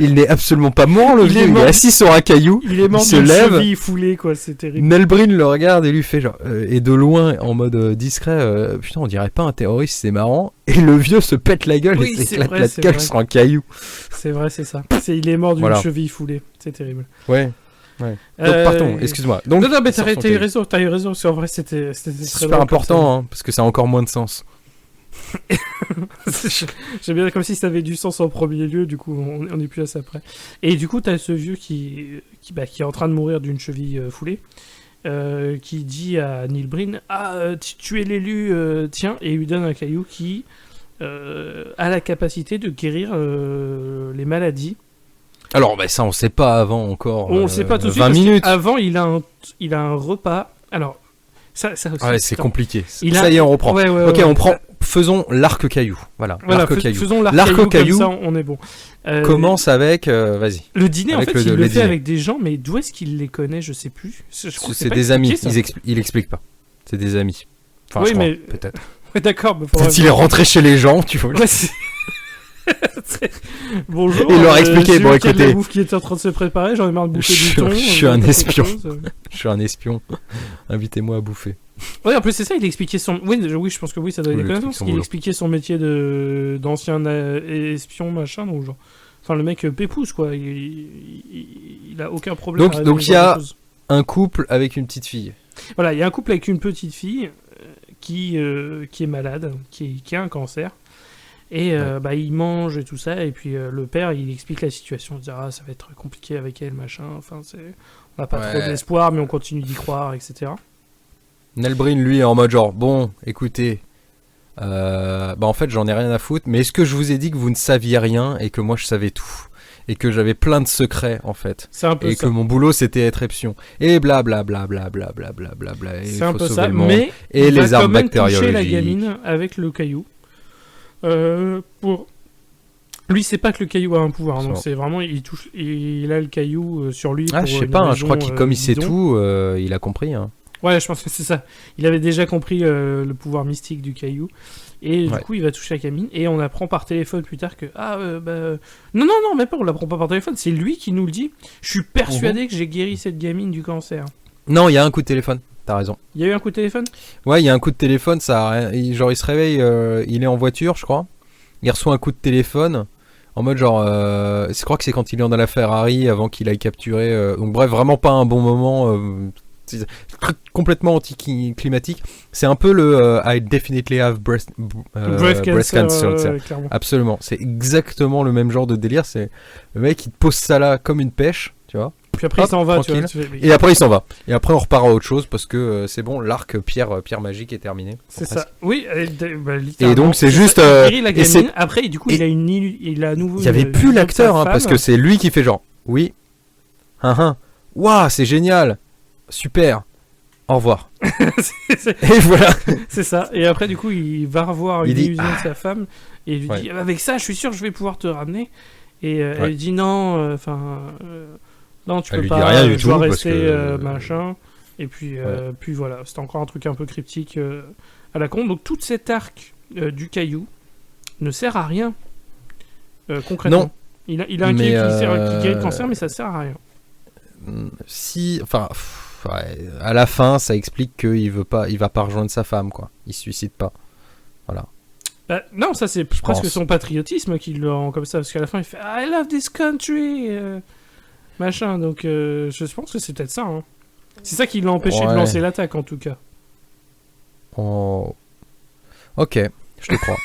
A: Il n'est absolument pas mort, le
B: Il
A: vieux.
B: est
A: Il est
B: mort.
A: assis sur un caillou.
B: Il est mort
A: se
B: d'une
A: lève.
B: cheville foulée, quoi. C'est terrible.
A: Nelbryn le regarde et lui fait genre. Et de loin, en mode discret, putain, on dirait pas un terroriste, c'est marrant. Et le vieux se pète la gueule
B: Oui,
A: et
B: c'est
A: s'éclate
B: vrai,
A: la
B: c'est
A: gueule
B: vrai.
A: sur un caillou.
B: C'est vrai, c'est ça. Il est mort d'une
A: Voilà.
B: cheville foulée. C'est terrible.
A: Ouais. Donc, pardon, excuse-moi. Donc,
B: Non, mais
A: il sort
B: t'as
A: son
B: eu
A: caillou.
B: raison. T'as eu raison. Parce qu'en vrai, c'était
A: C'est
B: très
A: super
B: drôle
A: important, hein, parce que ça a encore moins de sens.
B: comme ça. J'aime bien comme si ça avait du sens en premier lieu. Du coup, on est plus à ça après. Et du coup, t'as ce vieux qui est en train de mourir d'une cheville foulée. Qui dit à Neil Breen, tu es l'élu, tiens, et il lui donne un caillou qui a la capacité de guérir les maladies.
A: Alors, bah, ça, on sait pas avant encore.
B: On ne sait pas tout de suite.
A: 20
B: parce
A: minutes.
B: Avant, il a un repas. Alors, ça aussi.
A: Ouais, c'est
B: attends.
A: compliqué.
B: Il
A: Ça
B: a-
A: y est, on reprend.
B: Ouais,
A: Ok,
B: ouais.
A: on prend. Faisons l'arc caillou. Voilà, l'arc caillou.
B: Faisons
A: L'arc
B: l'arc
A: caillou
B: caillou, comme ça on est bon.
A: Commence avec. Vas-y.
B: Le dîner, en
A: avec
B: fait,
A: le
B: il le fait
A: dîner.
B: avec des gens, mais d'où est-ce qu'il les connaît, je sais plus. Je crois que
A: C'est
B: pas
A: des amis.
B: expliqué, ça.
A: Il explique pas. C'est des amis. Enfin,
B: Oui,
A: je crois,
B: mais-
A: peut-être.
B: Ouais, d'accord, mais faudrait-
A: Peut-être il est rentré chez les gens, tu vois.
B: Ouais, c'est- Bonjour.
A: Il leur a expliqué,
B: j'ai
A: bon,
B: vu qu'il y a de la
A: écoutez.
B: bouffe qui était en train de se préparer, j'en ai marre de bouffer
A: Je-
B: du thon.
A: je suis un
B: quelque
A: espion.
B: chose.
A: Je suis un espion. Invitez-moi à bouffer.
B: Ouais, en plus c'est ça, il expliquait son. Oui, je pense que oui, ça doit être
A: Oui,
B: des
A: il
B: connaissances.
A: explique son
B: Il
A: boulot.
B: expliquait son métier d'ancien espion, machin, donc genre. Enfin, le mec pépouze, quoi. Il a aucun problème.
A: Donc-
B: à révéler
A: donc
B: ce
A: il y
B: genre
A: a-
B: de choses.
A: Un couple avec une petite fille.
B: Voilà, il y a un couple avec une petite fille qui est malade, qui a un cancer. Et il mange et tout ça. Et puis le père, il explique la situation. Il dit ça va être compliqué avec elle, machin. Enfin, on n'a pas
A: Ouais.
B: trop d'espoir, mais on continue d'y croire, etc.
A: Nelbryn, lui, est en mode genre, bon, écoutez, en fait, j'en ai rien à foutre, mais est-ce que je vous ai dit que vous ne saviez rien et que moi je savais tout et que j'avais plein de secrets en fait
B: C'est un peu
A: et
B: ça.
A: que mon boulot c'était être espion et blablabla blablabla et il
B: C'est un
A: faut
B: peu
A: sauver
B: ça,
A: le monde
B: mais
A: et
B: il
A: les
B: va
A: armes
B: quand même toucher la
A: bactériologiques.
B: gamine avec le caillou pour Lui, c'est pas que le caillou a un pouvoir, donc
A: Ça.
B: c'est vraiment, il a le caillou sur lui.
A: Ah,
B: pour
A: je sais
B: une
A: pas, hein, je
B: raison,
A: crois qu'il comme il sait
B: bidon.
A: tout, il a compris. Hein.
B: Ouais, je pense que c'est ça. Il avait déjà compris le pouvoir mystique du caillou. Et du
A: Ouais.
B: coup, il va toucher la gamine. Et on apprend par téléphone plus tard que. Non, même pas, on l'apprend pas par téléphone. C'est lui qui nous le dit. Je suis persuadé que j'ai guéri cette gamine du cancer.
A: Non, il y a un coup de téléphone. T'as raison.
B: Il y a eu un coup de téléphone?
A: Ouais, il y a un coup de téléphone. Ça, genre, il se réveille, il est en voiture, je crois. Il reçoit un coup de téléphone. En mode genre, je crois que c'est quand il est dans la Ferrari avant qu'il aille capturer. Donc bref, vraiment pas un bon moment. C'est un truc complètement anti-climatique. C'est un peu le I definitely have breast cancer.
B: Clairement.
A: Absolument. C'est exactement le même genre de délire. C'est le mec il te pose ça là comme une pêche, tu vois.
B: Puis après, il s'en va, tu vois.
A: tranquille. Et après il s'en va. Et après on repart à autre chose parce que c'est bon, l'arc pierre magique est terminé.
B: C'est
A: Presque.
B: ça. Oui,
A: Et donc c'est juste.
B: Ça, il guérit la
A: et c'est-
B: gamine. Après, du coup, il a à nouveau.
A: Il y avait
B: une
A: plus
B: vision de
A: l'acteur,
B: sa
A: hein, parce
B: femme.
A: que c'est lui qui fait genre, oui, waouh, c'est génial, super, au revoir.
B: c'est
A: Et voilà.
B: c'est ça. Et après, du coup, il va revoir
A: Il
B: une
A: dit,
B: illusion de sa femme. Et il lui
A: Ouais.
B: dit avec ça, je suis sûr que je vais pouvoir te ramener. Et
A: Ouais.
B: elle dit non, non, tu
A: Elle
B: peux
A: lui
B: pas.
A: dit rien du
B: je dois
A: tout, parce
B: rester
A: que-
B: machin. Et puis, puis voilà, c'était encore un truc un peu cryptique à la con. Donc, tout cet arc du caillou ne sert à rien concrètement.
A: Non.
B: Il a un
A: Mais,
B: caillou qui guérit le cancer, mais ça sert à rien.
A: Si, enfin, ouais, à la fin, ça explique qu'il va pas rejoindre sa femme, quoi. Il se suicide pas.
B: Bah, non, ça c'est presque
A: pense.
B: son patriotisme qui le rend comme ça, parce qu'à la fin il fait I love this country, machin. Donc je pense que c'est peut-être ça. Hein. C'est ça qui l'a empêché de
A: Ouais.
B: lancer l'attaque en tout cas.
A: Oh. Ok, je te crois.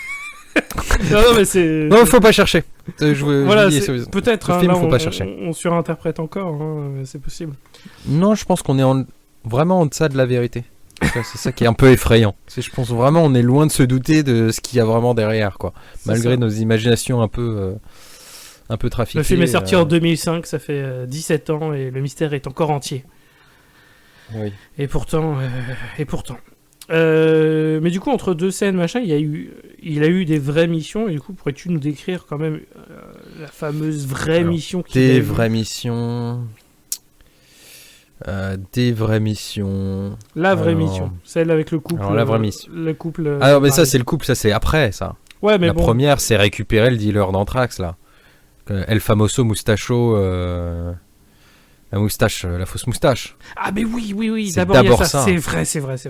B: Non, mais c'est.
A: Non, faut pas chercher. Je
B: Voilà,
A: dis,
B: c'est- peut-être.
A: ce
B: hein,
A: film,
B: là,
A: faut pas chercher.
B: On surinterprète encore, hein, c'est possible.
A: Non, je pense qu'on est vraiment en deçà de la vérité. C'est ça qui est un peu effrayant. Je pense vraiment on est loin de se douter de ce qu'il y a vraiment derrière, quoi.
B: C'est
A: Malgré
B: ça.
A: nos imaginations un peu trafiquées.
B: Le film est sorti en 2005, ça fait 17 ans et le mystère est encore entier.
A: Oui.
B: Et pourtant. Mais du coup, entre deux scènes, machin, il a eu des vraies missions. Et du coup, pourrais-tu nous décrire quand même la fameuse vraie
A: Alors,
B: mission qu'il a
A: Des
B: eue
A: vraies missions. Des vraies missions.
B: La vraie
A: Alors-
B: mission, celle avec le couple.
A: Alors, la vraie mission.
B: Le couple.
A: Ah non, mais ça
B: marié.
A: c'est le couple, ça c'est après ça.
B: Ouais, mais
A: La
B: bon.
A: première c'est récupérer le dealer d'anthrax là. El famoso mustacho. La moustache, la fausse moustache.
B: Ah, mais oui.
A: C'est
B: D'abord, il y a
A: d'abord
B: ça.
A: ça.
B: C'est vrai.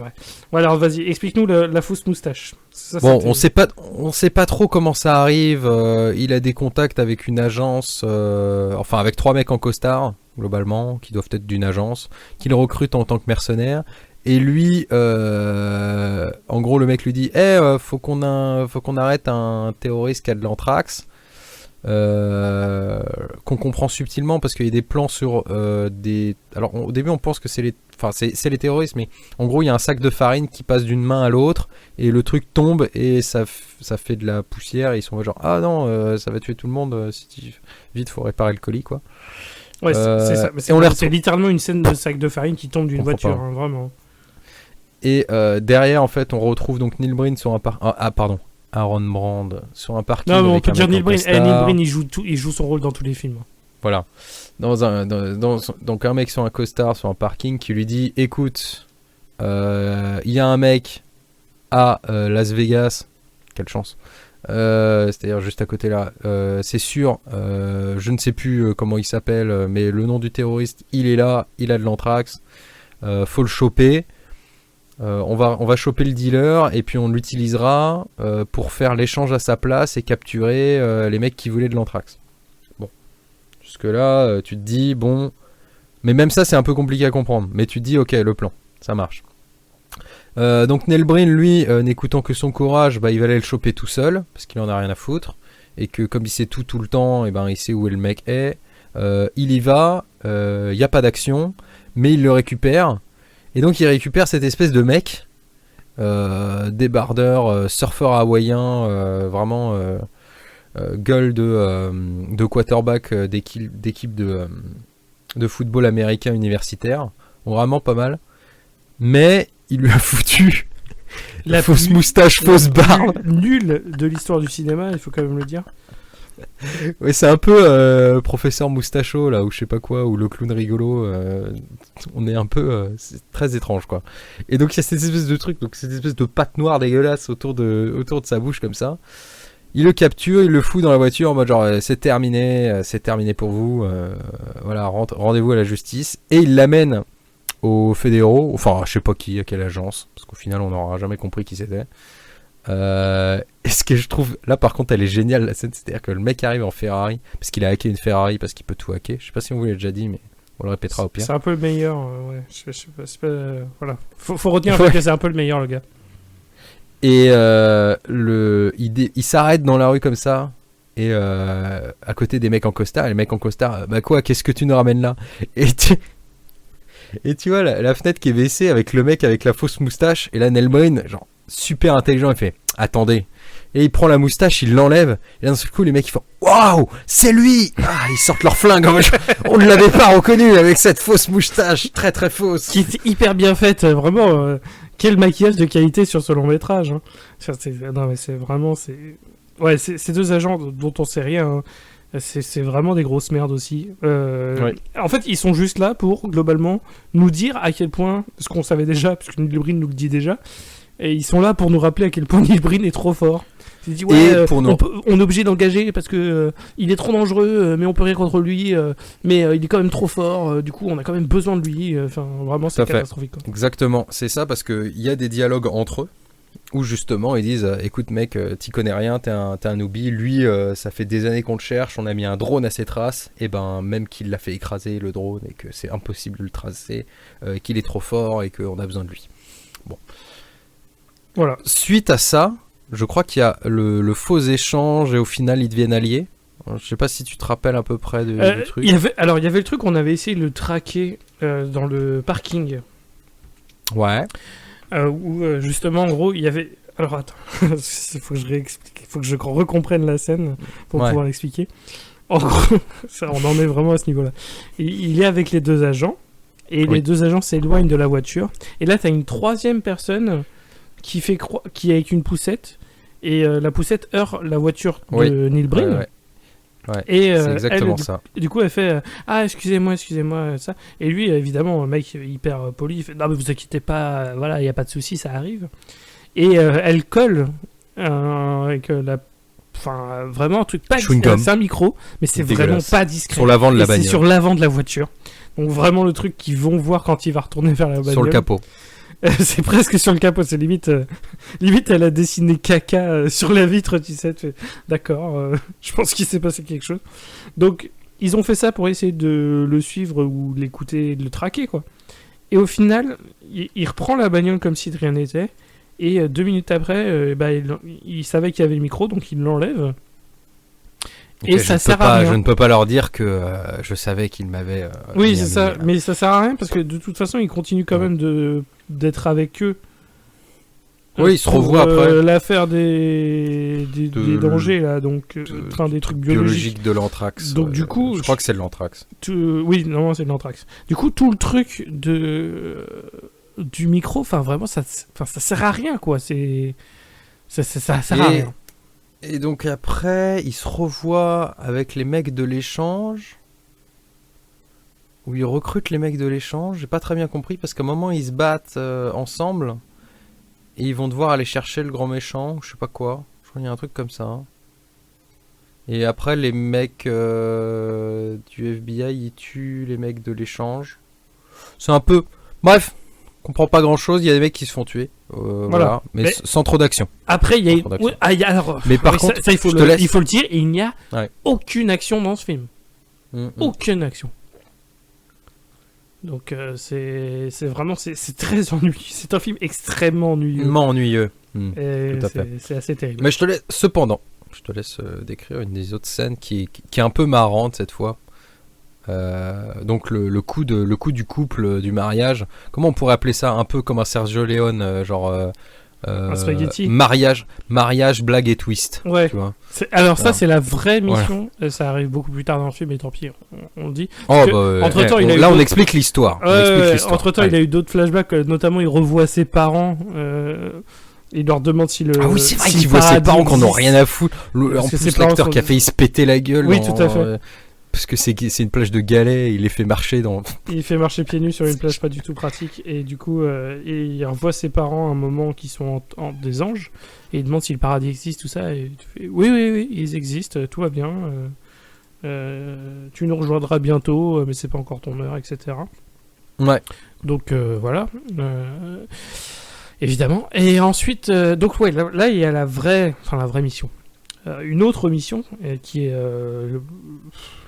B: Bon, alors, vas-y, explique-nous la fausse moustache. Ça,
A: Bon,
B: c'était-
A: on sait pas trop comment ça arrive. Il a des contacts avec une agence, enfin avec 3 mecs en costard globalement, qui doivent être d'une agence, qu'il recrute en tant que mercenaire. Et lui, en gros, le mec lui dit, faut qu'on arrête un terroriste qui a de l'anthrax. Qu'on comprend subtilement parce qu'il y a des plans sur des. Alors au début on pense que c'est les terroristes, mais en gros il y a un sac de farine qui passe d'une main à l'autre et le truc tombe et ça fait de la poussière et ils sont genre ah non ça va tuer tout le monde vite faut réparer le colis quoi.
B: Ouais, c'est ça. Mais
A: et on les
B: c'est littéralement une scène de sac de farine qui tombe d'une
A: On comprend
B: voiture,
A: pas.
B: hein, vraiment.
A: Et derrière en fait on retrouve donc Neil Breen sur un Aaron Brand sur un parking.
B: Non, mais on
A: avec
B: peut
A: un
B: dire
A: mec
B: Neil
A: en
B: Breen.
A: costard.
B: Neil Breen, il joue son rôle dans tous les films.
A: Voilà. Donc un mec sur un costard sur un parking qui lui dit écoute, il y a un mec à Las Vegas, quelle chance, c'est-à-dire juste à côté là, c'est sûr, je ne sais plus comment il s'appelle, mais le nom du terroriste, il est là, il a de l'anthrax, faut le choper. On va choper le dealer et puis on l'utilisera pour faire l'échange à sa place et capturer les mecs qui voulaient de l'anthrax. Bon, jusque là tu te dis bon, mais même ça c'est un peu compliqué à comprendre. Mais tu te dis ok, le plan, ça marche. Donc Neil Breen lui, n'écoutant que son courage, il va aller le choper tout seul parce qu'il en a rien à foutre et que comme il sait tout le temps, et il sait où le mec est. Il y va, il n'y a pas d'action, mais il le récupère. Et donc il récupère cette espèce de mec, débardeur, surfeur hawaïen, vraiment gueule de quarterback d'équipe de football américain universitaire, vraiment pas mal. Mais il lui a foutu la fausse moustache, fausse barbe.
B: Nul de l'histoire du cinéma, il faut quand même le dire.
A: Ouais, c'est un peu professeur Moustacho là, ou je sais pas quoi, ou le clown rigolo. On est un peu, c'est très étrange quoi. Et donc il y a cette espèce de truc, donc cette espèce de patte noire dégueulasse autour de sa bouche comme ça. Il le capture, il le fout dans la voiture en mode genre c'est terminé pour vous. Voilà, rendez-vous à la justice. Et il l'amène aux fédéraux, enfin je sais pas qui, à quelle agence, parce qu'au final on n'aura jamais compris qui c'était. Et ce que je trouve là par contre elle est géniale la scène, c'est-à-dire que le mec arrive en Ferrari parce qu'il a hacké une Ferrari parce qu'il peut tout hacker. Je sais pas si on vous l'a déjà dit, mais on le répétera au pire.
B: C'est un peu le meilleur, ouais. Je sais pas, c'est pas, voilà. Faut retenir en fait que c'est un peu le meilleur le gars.
A: Et il s'arrête dans la rue comme ça. Et à côté des mecs en costard, et les mecs en costard, bah quoi, qu'est-ce que tu nous ramènes là? Et tu vois la fenêtre qui est baissée avec le mec avec la fausse moustache, et là Nelbreen, genre super intelligent, il fait attendez. Et il prend la moustache, il l'enlève, et d'un seul coup les mecs ils font waouh, c'est lui! Ah, ils sortent leur flingue, on ne l'avait pas reconnu avec cette fausse moustache, très très fausse.
B: Qui est hyper bien faite, vraiment. Quel maquillage de qualité sur ce long métrage. Hein. Non mais c'est vraiment. Ouais, ces deux agents dont on sait rien. Hein. C'est vraiment des grosses merdes aussi.
A: Ouais.
B: En fait, ils sont juste là pour, globalement, nous dire à quel point, ce qu'on savait déjà, puisque Neil Breen nous le dit déjà, et ils sont là pour nous rappeler à quel point Neil Breen est trop fort. Il dit, ouais,
A: pour nous...
B: on est obligé d'engager parce que il est trop dangereux, mais on peut rien contre lui, mais il est quand même trop fort, du coup on a quand même besoin de lui. Enfin, vraiment, c'est catastrophique. Quoi.
A: Exactement, c'est ça, parce qu'il y a des dialogues entre eux. Où justement ils disent écoute mec, t'y connais rien, t'es un newbie, lui ça fait des années qu'on le cherche, on a mis un drone à ses traces, et ben même qu'il l'a fait écraser le drone et que c'est impossible de le tracer, qu'il est trop fort et qu'on a besoin de lui. Bon.
B: Voilà.
A: Suite à ça, je crois qu'il y a le faux échange et au final ils deviennent alliés. Je sais pas si tu te rappelles à peu près du truc.
B: Il y avait le truc, on avait essayé de le traquer dans le parking.
A: Ouais.
B: Où justement en gros il y avait... Alors attends, il faut que je réexplique, il faut que je recomprenne la scène pour pouvoir l'expliquer. En gros, on en est vraiment à ce niveau-là. Il est avec les deux agents, et les deux agents s'éloignent de la voiture, et là t'as une troisième personne qui est avec une poussette, et la poussette heurte la voiture de Neil Breen.
A: Ouais,
B: et
A: c'est exactement ça.
B: Du coup, elle fait ah, excusez-moi, ça. Et lui, évidemment, mec hyper poli, il fait non, mais vous inquiétez pas, voilà, il y a pas de souci, ça arrive. Et elle colle avec enfin, vraiment un truc pas discret. C'est un micro, mais c'est vraiment pas discret.
A: Sur l'avant de la bagnole.
B: C'est sur l'avant de la voiture. Donc vraiment le truc qu'ils vont voir quand il va retourner vers la bagnole.
A: Sur le capot.
B: C'est presque sur le capot, c'est limite elle a dessiné caca sur la vitre, tu sais, d'accord, je pense qu'il s'est passé quelque chose. Donc ils ont fait ça pour essayer de le suivre ou l'écouter, de le traquer quoi. Et au final, il reprend la bagnole comme si de rien n'était, et 2 minutes après, il savait qu'il y avait le micro, donc il l'enlève.
A: Okay, et ça sert à rien. Je ne peux pas leur dire que je savais qu'ils m'avaient...
B: oui, c'est ça, mais ça sert à rien parce que de toute façon, ils continuent quand même d'être avec eux.
A: Oui, ils se revoient après.
B: L'affaire des dangers, là, donc des trucs biologiques
A: de l'anthrax.
B: Donc du coup...
A: Je crois que c'est de l'anthrax.
B: Oui, non, c'est de l'anthrax. Du coup, tout le truc du micro, enfin vraiment, ça sert à rien, quoi. Ça sert à rien.
A: Et donc après, il se revoit avec les mecs de l'échange. Où il recrute les mecs de l'échange. J'ai pas très bien compris parce qu'à un moment ils se battent ensemble. Et ils vont devoir aller chercher le grand méchant. Je sais pas quoi. Je crois qu'il y a un truc comme ça. Et après les mecs du FBI ils tuent les mecs de l'échange. C'est un peu... Bref, on comprend pas grand chose. Il y a des mecs qui se font tuer. Voilà. Mais sans trop d'action.
B: Après, il y a alors,
A: mais par contre,
B: ça il faut le dire, et il n'y a aucune action dans ce film. Aucune action. Donc c'est vraiment c'est très ennuyeux. C'est un film extrêmement ennuyeux.
A: Ennuyeux.
B: Tout à fait. C'est assez terrible.
A: Mais je te laisse décrire une des autres scènes qui est un peu marrante cette fois. Donc le coup du couple, du mariage, comment on pourrait appeler ça, un peu comme un Sergio Leone, genre
B: un spaghetti.
A: mariage, blague et twist.
B: Ouais.
A: Tu vois.
B: Alors ça c'est la vraie mission. Voilà. Ça arrive beaucoup plus tard dans le film, et tant pis, on le dit.
A: Entre temps, on explique l'histoire.
B: Entre temps, il a eu d'autres flashbacks, notamment il revoit ses parents. Il leur demande si le.
A: Ah oui, c'est vrai
B: si
A: qu'il
B: le
A: voit ses
B: paradis
A: parents qu'on n'a
B: existe.
A: rien à foutre.
B: Parce
A: En
B: que ses
A: plus,
B: parents
A: l'acteur
B: sont-
A: qui a failli se péter la gueule.
B: Oui, tout à fait.
A: Parce que c'est une plage de galets, il les fait marcher dans.
B: Il fait marcher pieds nus sur une plage pas du tout pratique. Et du coup, il revoit ses parents à un moment qui sont des anges. Et il demande si le paradis existe, tout ça. Et tu fais, oui, oui, oui, ils existent, tout va bien. Tu nous rejoindras bientôt, mais c'est pas encore ton heure, etc.
A: Ouais.
B: Donc voilà. Évidemment. Et ensuite, donc ouais, là, il y a la vraie mission. Une autre mission qui est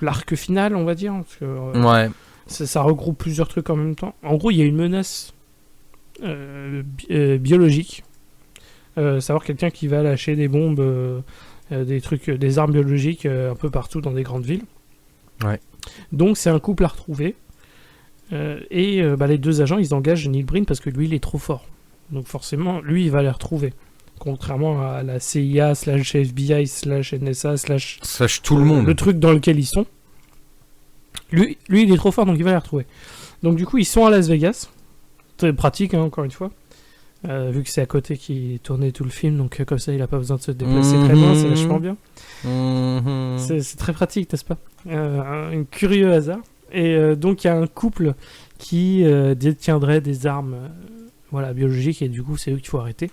B: l'arc final, on va dire. Parce que,
A: Ouais.
B: ça regroupe plusieurs trucs en même temps. En gros, il y a une menace biologique. Savoir quelqu'un qui va lâcher des bombes, des trucs, des armes biologiques un peu partout dans des grandes villes.
A: Ouais.
B: Donc c'est un couple à retrouver. Les deux agents, ils engagent Neil Breen parce que lui, il est trop fort. Donc forcément, lui, il va les retrouver. Contrairement à la CIA, /FBI, /NSA,
A: Sache tout le monde.
B: le truc dans lequel ils sont. Lui, il est trop fort, donc il va les retrouver. Donc du coup, ils sont à Las Vegas. Très pratique, hein, encore une fois. Vu que c'est à côté qu'il tournait tout le film, donc comme ça, il a pas besoin de se déplacer très loin, c'est vachement bien. C'est très pratique, n'est-ce pas? Un curieux hasard. Et donc, il y a un couple qui détiendrait des armes biologiques, et du coup, c'est eux qu'il faut arrêter.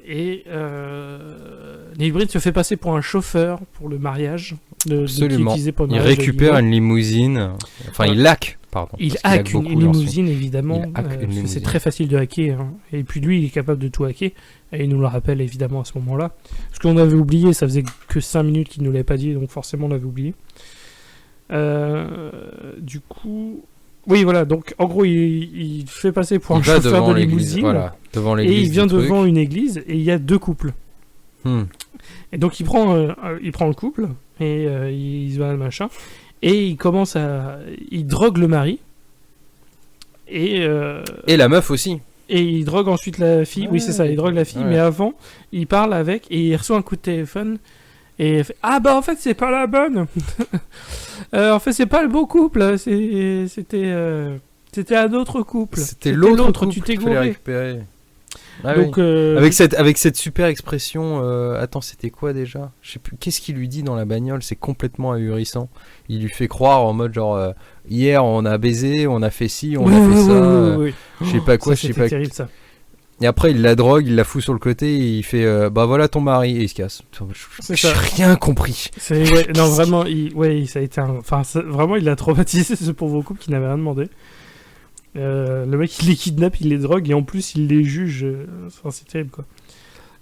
B: Et Neil Breen se fait passer pour un chauffeur pour le mariage.
A: Absolument.
B: Pour le
A: Il
B: mariage de
A: récupère
B: Lily.
A: une limousine. Enfin, il hack, pardon.
B: Il
A: parce qu'il
B: hack
A: beaucoup
B: une
A: dans son-
B: limousine, évidemment.
A: Il hack une
B: parce que
A: limousine.
B: c'est très facile de hacker. Hein. Et puis lui, il est capable de tout hacker. Et il nous le rappelle, évidemment, à ce moment-là. Ce qu'on avait oublié, ça faisait que 5 minutes qu'il ne nous l'avait pas dit, donc forcément, on l'avait oublié. Du coup... Oui, voilà. Donc, en gros, il fait passer pour un
A: Il va
B: chauffeur
A: devant
B: de
A: l'église.
B: limousine.
A: Voilà, devant
B: Et
A: l'église.
B: il vient
A: du truc.
B: devant une église, et il y a deux couples. Et donc il prend le couple et il se va le machin et il drogue le mari et
A: la meuf aussi.
B: il drogue ensuite la fille. Oui, c'est ça, il drogue la fille,
A: Ouais.
B: mais avant il parle avec et il reçoit un coup de téléphone et il fait, ah bah en fait c'est pas la bonne. En fait c'est pas le bon couple, c'était un autre couple.
A: C'était l'autre couple
B: tu t'es
A: qu'il fallait
B: gouré.
A: récupérer. Ah oui.
B: Donc
A: Avec cette super expression, attends, c'était quoi déjà? Je sais plus. Qu'est-ce qu'il lui dit dans la bagnole? C'est complètement ahurissant. Il lui fait croire en mode genre hier on a baisé, on a fait ci, on a fait ça,
B: oui.
A: je sais pas quoi,
B: Ça,
A: je sais
B: c'était
A: pas.
B: terrible ça.
A: Et après il la drogue, il la fout sur le côté, et il fait bah voilà ton mari et il se casse.
B: C'est
A: J'ai
B: ça.
A: rien compris.
B: Non vraiment, ça a été vraiment il a traumatisé ce pauvre couple qui n'avait rien demandé. Le mec il les kidnappe, il les drogue et en plus il les juge. C'est terrible quoi.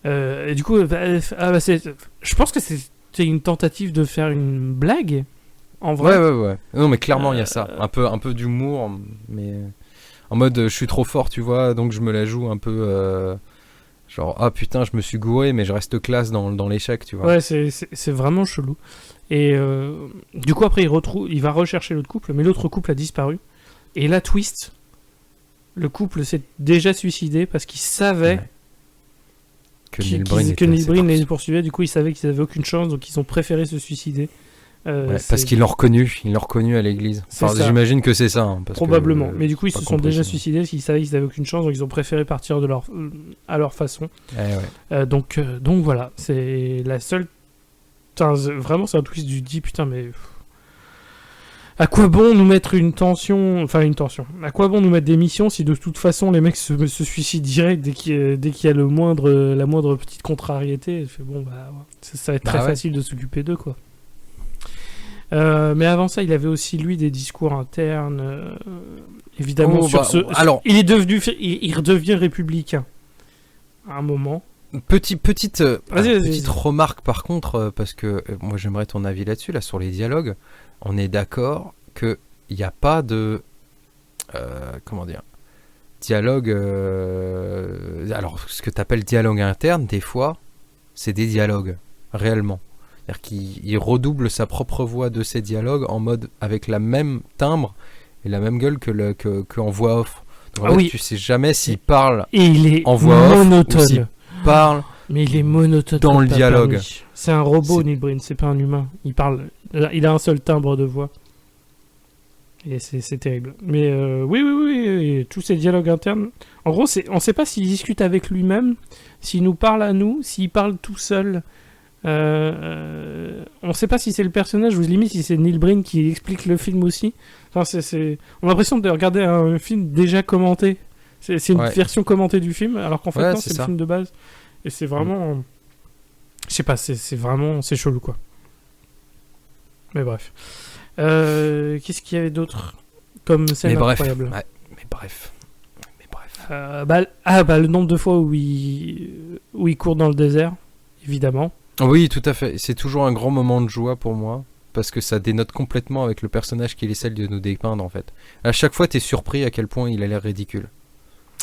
B: Et du coup, je pense que c'était une tentative de faire une blague. En vrai.
A: Ouais. Non mais clairement il y a ça, un peu d'humour, mais en mode je suis trop fort tu vois, donc je me la joue un peu genre ah putain je me suis gouré mais je reste classe dans l'échec tu vois.
B: Ouais, c'est vraiment chelou. Et du coup après il va rechercher l'autre couple, mais l'autre couple a disparu. Et la twist, le couple s'est déjà suicidé parce qu'il savait
A: Ouais. Que Neil
B: Neil Breen
A: Breen
B: les poursuivait. Du coup ils savaient qu'ils avaient aucune chance, donc ils ont préféré se suicider.
A: parce qu'ils l'ont reconnu à l'église.
B: C'est
A: Enfin,
B: ça.
A: j'imagine que c'est ça. Hein, parce
B: Probablement.
A: que,
B: Mais du coup ils
A: pas
B: se sont déjà
A: compréhensible.
B: suicidés parce qu'ils savaient qu'ils avaient aucune chance, donc ils ont préféré partir à leur façon.
A: Ouais.
B: Donc voilà, c'est la seule. Putain, vraiment, c'est un twist du dit putain, mais. À quoi bon nous mettre une tension. À quoi bon nous mettre des missions si de toute façon les mecs se suicident direct dès qu'il y a la moindre petite contrariété. Je fais, bon, bah, ça va être très
A: ouais.
B: facile de s'occuper d'eux, quoi. Mais avant ça, il avait aussi, lui, des discours internes. Évidemment,
A: alors,
B: il redevient républicain. À un moment.
A: petite
B: Vas-y.
A: remarque par contre, parce que moi j'aimerais ton avis là-dessus, là sur les dialogues. On est d'accord qu'il n'y a pas de comment dire dialogue. Alors ce que tu appelles dialogue interne, des fois, c'est des dialogues réellement. C'est-à-dire qu'il redouble sa propre voix de ses dialogues en mode avec la même timbre et la même gueule que en voix off. Donc, en fait, tu sais jamais s'il parle
B: et il est
A: en voix off
B: monotone.
A: ou s'il parle.
B: Mais il est monotone
A: dans le dialogue.
B: C'est un robot, Neil Breen, c'est pas un humain. Il a un seul timbre de voix. Et c'est terrible. Mais oui, tous ces dialogues internes. En gros, on sait pas s'il discute avec lui-même, s'il nous parle à nous, s'il parle tout seul. On sait pas si c'est le personnage ou limite si c'est Neil Breen qui explique le film aussi. Enfin, on a l'impression de regarder un film déjà commenté. C'est une version commentée du film, alors qu'en fait, non, c'est le film de base. Et c'est vraiment... Je sais pas, c'est vraiment... C'est chelou, quoi. Mais bref. Qu'est-ce qu'il y avait d'autre comme scène incroyable?
A: Mais bref.
B: Le nombre de fois où il court dans le désert, évidemment.
A: Oui, tout à fait. C'est toujours un grand moment de joie pour moi, parce que ça dénote complètement avec le personnage qu'il essaie de nous dépeindre, en fait. À chaque fois, t'es surpris à quel point il a l'air ridicule.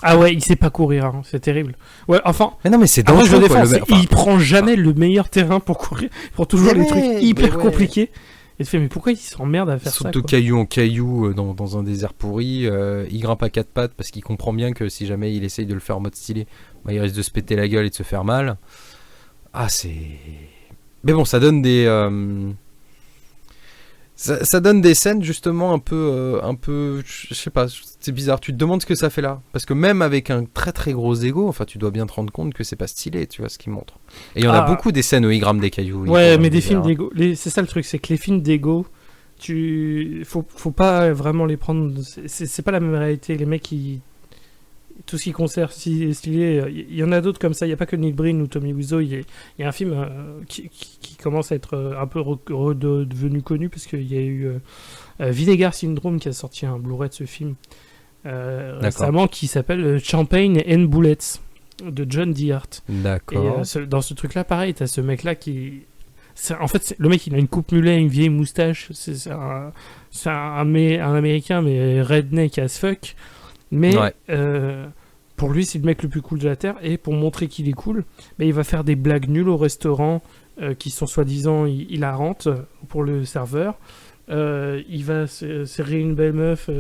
B: Ah ouais, il sait pas courir, hein. C'est terrible. Ouais, enfin...
A: Mais non, mais c'est dangereux,
B: je le défends, il prend jamais le meilleur terrain pour courir. Il prend toujours les trucs hyper compliqués. Et tu fais, mais pourquoi il s'emmerde à faire ça,
A: Saute de caillou en caillou dans un désert pourri. Il grimpe à quatre pattes parce qu'il comprend bien que si jamais il essaye de le faire en mode stylé, bah, il risque de se péter la gueule et de se faire mal. Ah, c'est... Mais bon, ça donne des... Ça donne des scènes justement un peu, je sais pas, c'est bizarre. Tu te demandes ce que ça fait là, parce que même avec un très très gros ego, enfin tu dois bien te rendre compte que c'est pas stylé, tu vois ce qu'il montre. Et il y en a beaucoup des scènes où il grimpe des cailloux.
B: Ouais, mais des films d'ego, c'est ça le truc, c'est que les films d'ego, faut pas vraiment les prendre. C'est pas la même réalité. Les mecs tout ce qui concerne stylé, il y en a d'autres comme ça. Il y a pas que Neil Breen ou Tommy Wiseau. Il y a un film qui commence à être un peu devenu connu parce qu'il y a eu Vinegar Syndrome qui a sorti un Blu-ray de ce film récemment qui s'appelle Champagne and Bullets de John Dehart.
A: D'accord.
B: Et dans ce truc-là, pareil, t'as ce mec-là qui... En fait, le mec, il a une coupe mulet, une vieille moustache. C'est un Américain, mais redneck as fuck. Mais pour lui, c'est le mec le plus cool de la Terre. Et pour montrer qu'il est cool, il va faire des blagues nulles au restaurant qui sont soi-disant hilarantes pour le serveur. Il va serrer une belle meuf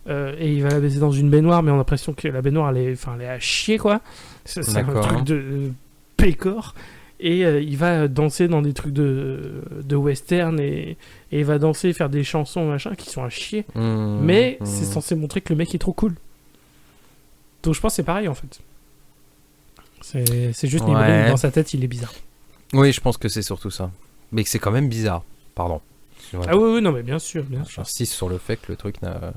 B: et il va la baiser dans une baignoire, mais on a l'impression que la baignoire, elle est à chier, quoi. C'est un truc de pécore. Et il va danser dans des trucs de western et il va danser, faire des chansons machin qui sont à chier. Mais c'est censé montrer que le mec est trop cool. Donc je pense que c'est pareil en fait. C'est juste dans sa tête, il est bizarre.
A: Oui, je pense que c'est surtout ça. Mais que c'est quand même bizarre. Pardon.
B: Ah oui, non mais bien sûr.
A: J'insiste sur le fait que le truc n'a...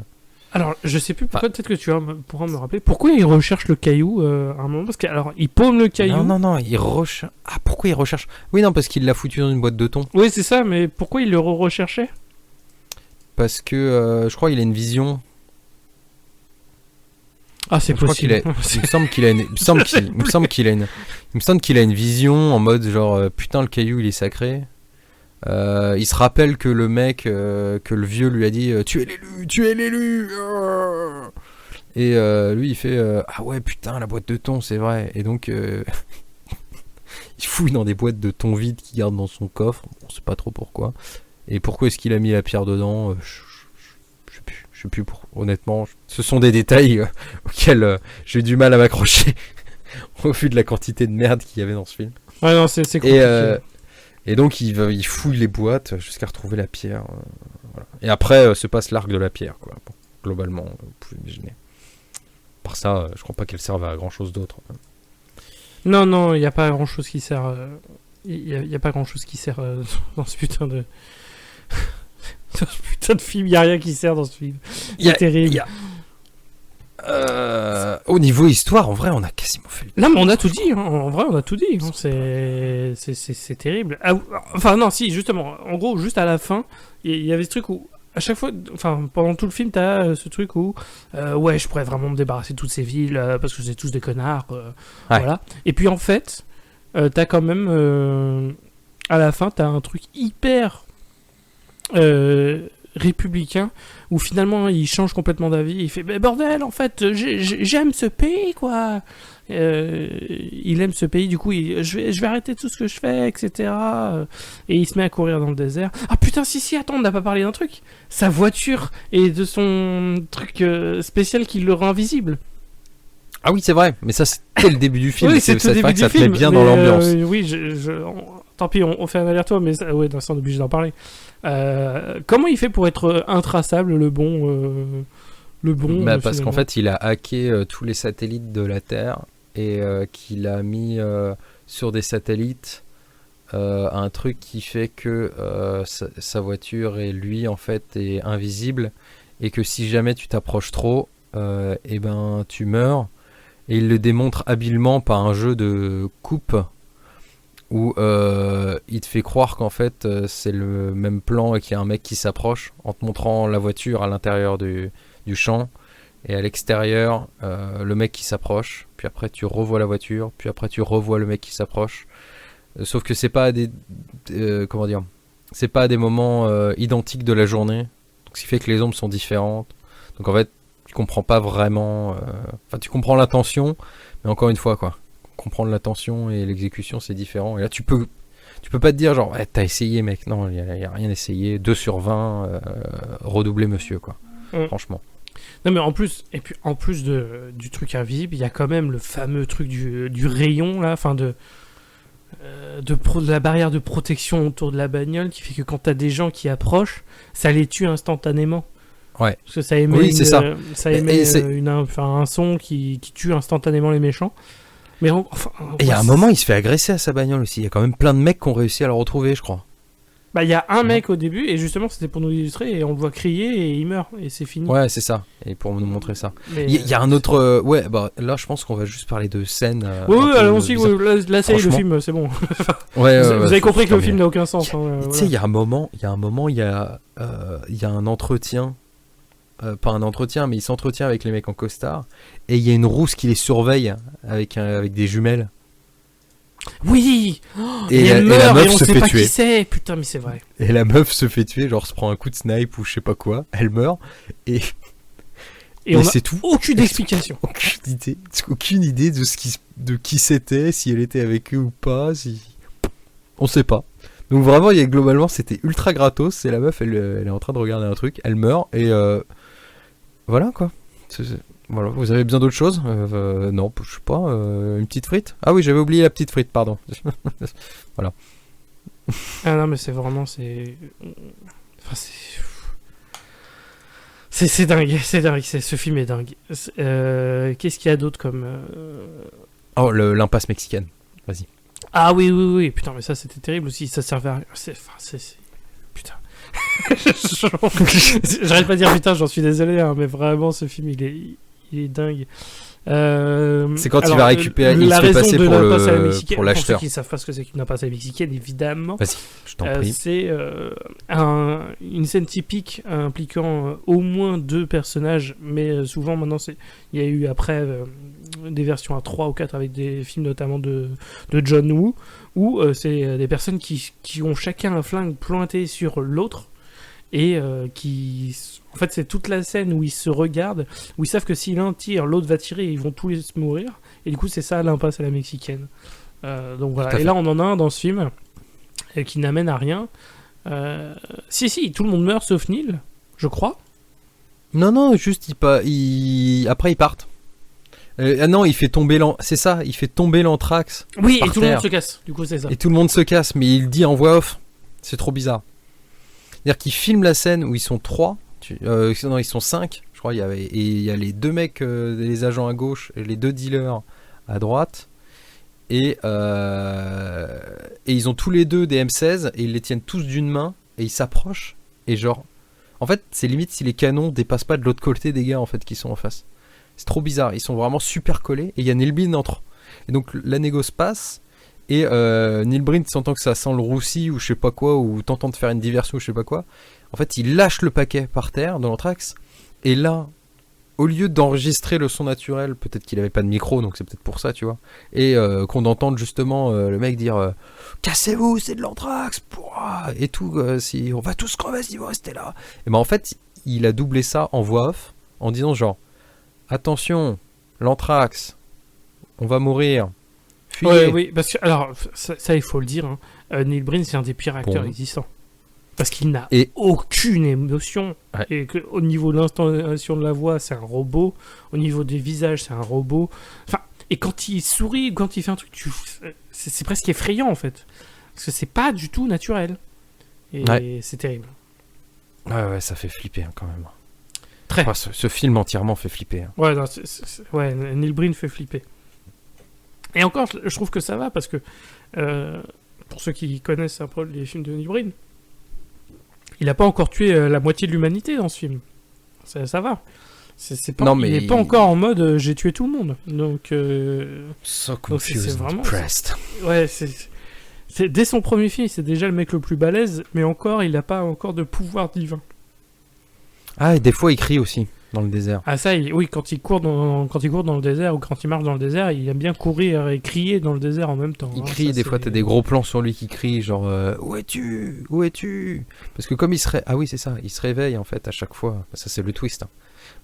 B: Alors, je sais plus pourquoi, peut-être que tu pourras me rappeler. Pourquoi il recherche le caillou à un moment? Parce que, alors, il paume le caillou.
A: Non, il recherche... Ah, pourquoi il recherche? Oui, non, parce qu'il l'a foutu dans une boîte de thon.
B: Oui, c'est ça, mais pourquoi il le recherchait?
A: Parce que, je crois qu'il a une vision...
B: Ah, c'est possible.
A: Il me semble qu'il a une... Il me semble qu'il a une vision en mode genre, putain, le caillou, il est sacré. Il se rappelle que le mec, que le vieux lui a dit tu es l'élu. Et lui il fait ah ouais putain la boîte de thon c'est vrai. Et donc il fouille dans des boîtes de thon vides qu'il garde dans son coffre. On sait pas trop pourquoi. Et pourquoi est-ce qu'il a mis la pierre dedans, je sais plus honnêtement. Ce sont des détails auxquels j'ai du mal à m'accrocher au vu de la quantité de merde qu'il y avait dans ce film.
B: Ouais non c'est compliqué.
A: Et donc il fouille les boîtes jusqu'à retrouver la pierre. Voilà. Et après se passe l'arc de la pierre, quoi. Bon, globalement, vous pouvez imaginer. Par ça, je crois pas qu'elle serve à grand chose d'autre.
B: Non, il n'y a pas grand chose qui sert. Il y a pas grand chose qui sert dans ce putain de. Dans ce putain de film, il n'y a rien qui sert dans ce film. C'est terrible.
A: Au niveau histoire, en vrai, on a quasiment fait le...
B: Non, mais on a tout dit, hein. En vrai, on a tout dit. Hein. C'est terrible. Ah, enfin, non, si, justement. En gros, juste à la fin, il y avait ce truc où, à chaque fois, enfin, pendant tout le film, t'as ce truc où, ouais, je pourrais vraiment me débarrasser de toutes ces villes parce que c'est tous des connards. Voilà. Et puis, en fait, t'as quand même, à la fin, t'as un truc hyper républicain où finalement il change complètement d'avis, il fait mais bordel en fait j'aime ce pays quoi, il aime ce pays, du coup je vais arrêter tout ce que je fais etc. Et il se met à courir dans le désert. Ah putain si attends, on n'a pas parlé d'un truc, sa voiture et de son truc spécial qui le rend invisible.
A: Ah oui c'est vrai, mais ça c'était le début du film.
B: Oui, c'est le début du
A: ça
B: film,
A: te met bien dans l'ambiance.
B: Oui tant pis on fait un aller-retour, mais ça, ouais, on est obligé d'en parler. Comment il fait pour être intraçable, le bon
A: parce qu'en fait il a hacké tous les satellites de la Terre et qu'il a mis sur des satellites un truc qui fait que sa voiture et lui en fait est invisible et que si jamais tu t'approches trop, et ben tu meurs. Et il le démontre habilement par un jeu de coupe où il te fait croire qu'en fait c'est le même plan et qu'il y a un mec qui s'approche en te montrant la voiture à l'intérieur du champ et à l'extérieur le mec qui s'approche, puis après tu revois la voiture, puis après tu revois le mec qui s'approche. Sauf que c'est pas des comment dire, c'est pas des moments identiques de la journée, donc ce qui fait que les ombres sont différentes. Donc en fait tu comprends pas vraiment, enfin tu comprends l'intention, mais encore une fois quoi, comprendre l'intention et l'exécution c'est différent. Et là tu peux pas te dire genre ouais, t'as essayé mec, non il y a rien essayé, 2 sur 20, redoubler monsieur quoi, franchement.
B: Non mais en plus du truc invisible, il y a quand même le fameux truc du rayon là, enfin de la barrière de protection autour de la bagnole qui fait que quand t'as des gens qui approchent, ça les tue instantanément.
A: Ouais.
B: Parce que ça émet,
A: oui, c'est ça.
B: Ça émet un son qui tue instantanément les méchants. Mais et
A: il y a un moment, il se fait agresser à sa bagnole aussi. Il y a quand même plein de mecs qui ont réussi à le retrouver, je crois.
B: Bah, il y a un mec au début, et justement, c'était pour nous illustrer, et on le voit crier, et il meurt, et c'est fini.
A: Ouais, c'est ça. Et pour nous montrer ça.
B: Mais,
A: il y a un autre. Ouais, bah là, je pense qu'on va juste parler de scènes.
B: Oui, allons-y, là, ça y est, le film, c'est bon.
A: Ouais,
B: vous avez compris que le film n'a aucun sens.
A: Tu sais, il y a un moment, il y a un entretien. Pas un entretien, mais il s'entretient avec les mecs en costard. Et il y a une rousse qui les surveille avec des jumelles.
B: Oui.
A: Et
B: elle meurt,
A: la meuf
B: et on
A: se
B: sait
A: fait
B: pas
A: tuer.
B: Qui c'est. Putain, mais c'est vrai.
A: Et la meuf se fait tuer, genre se prend un coup de snipe ou je sais pas quoi. Elle meurt. Et
B: on
A: c'est
B: a
A: tout.
B: Aucune explication.
A: Aucune idée de qui c'était, si elle était avec eux ou pas. On sait pas. Donc vraiment, globalement, c'était ultra gratos. Et la meuf, elle est en train de regarder un truc. Elle meurt. Et voilà quoi. Voilà. Vous avez besoin d'autre chose non, je sais pas. Une petite frite. Ah oui, j'avais oublié la petite frite, pardon. Voilà.
B: Ah non, mais c'est vraiment... C'est dingue, ce film est dingue. Qu'est-ce qu'il y a d'autre comme...
A: Oh, l'impasse mexicaine. Vas-y.
B: Ah oui, putain, mais ça c'était terrible aussi, ça servait à rien. Putain. J'arrête pas de dire putain, j'en suis désolé, hein, mais vraiment ce film il est dingue.
A: C'est quand il va récupérer, il se fait passer pour l'acheteur.
B: Pour ceux qui ne savent pas ce que c'est qu'une impasse à la mexicaine, évidemment.
A: Vas-y, je t'en prie.
B: C'est une scène typique impliquant au moins 2 personnages, mais souvent maintenant il y a eu après des versions à 3 ou 4 avec des films notamment de John Woo, où c'est des personnes qui ont chacun un flingue pointé sur l'autre. Et en fait, c'est toute la scène où ils se regardent, où ils savent que si l'un tire, l'autre va tirer, et ils vont tous les mourir. Et du coup, c'est ça l'impasse à la mexicaine. Donc voilà. Et là, on en a un dans ce film qui n'amène à rien. Si, tout le monde meurt sauf Neil, je crois.
A: Non, juste après ils partent. Non, il fait tomber il fait tomber l'anthrax.
B: Oui, et tout le monde se casse. Du coup, c'est ça.
A: Et tout le monde se casse, mais il dit en voix off. C'est trop bizarre. C'est-à-dire qu'il filme la scène où ils sont 3, non ils sont 5, je crois, et il y a les 2 mecs, les agents à gauche, et les 2 dealers à droite, et ils ont tous les 2 des M16, et ils les tiennent tous d'une main, et ils s'approchent, et genre, en fait c'est limite si les canons dépassent pas de l'autre côté des gars en fait qui sont en face. C'est trop bizarre, ils sont vraiment super collés, et il y a Neil Breen entre. Et donc la négo se passe, et Neil Breen sentant que ça sent le roussi ou je sais pas quoi, ou tentant de faire une diversion ou je sais pas quoi, en fait il lâche le paquet par terre dans l'anthrax, et là au lieu d'enregistrer le son naturel, peut-être qu'il avait pas de micro donc c'est peut-être pour ça tu vois, et qu'on entende justement le mec dire cassez-vous, c'est de l'anthrax et tout, si on va tous crever si vous restez là, et ben en fait il a doublé ça en voix off en disant genre attention l'anthrax, on va mourir.
B: Oui, parce que, alors, ça il faut le dire, hein, Neil Breen, c'est un des pires acteurs existants. Parce qu'il n'a aucune émotion.
A: Ouais.
B: Et qu'au niveau de l'intonation de la voix, c'est un robot. Au niveau des visages, c'est un robot. Enfin, et quand il sourit, quand il fait un truc, c'est presque effrayant, en fait. Parce que c'est pas du tout naturel. Et c'est terrible.
A: Ouais, ça fait flipper, hein, quand même.
B: Très.
A: Enfin, ce film entièrement fait flipper. Hein.
B: Ouais, Neil Breen fait flipper. Et encore, je trouve que ça va parce que pour ceux qui connaissent un peu les films de Neil Breen, il n'a pas encore tué la moitié de l'humanité dans ce film. Ça va. C'est pas,
A: Non, mais
B: il n'est pas encore en mode j'ai tué tout le monde. Donc,
A: So
B: confused
A: confused
B: and
A: and depressed.
B: ouais, dès son premier film, c'est déjà le mec le plus balèze, mais encore, il n'a pas encore de pouvoir divin.
A: Ah, et des fois il crie aussi dans le désert.
B: Ah ça, oui, quand il court dans le désert ou quand il marche dans le désert, il aime bien courir et crier dans le désert en même temps.
A: Il
B: hein.
A: crie,
B: Ça,
A: des fois t'as des gros plans sur lui qui crie, genre où es-tu? Où es-tu? Parce que comme il se ah oui c'est ça, il se réveille en fait à chaque fois. Ça c'est le twist. Hein.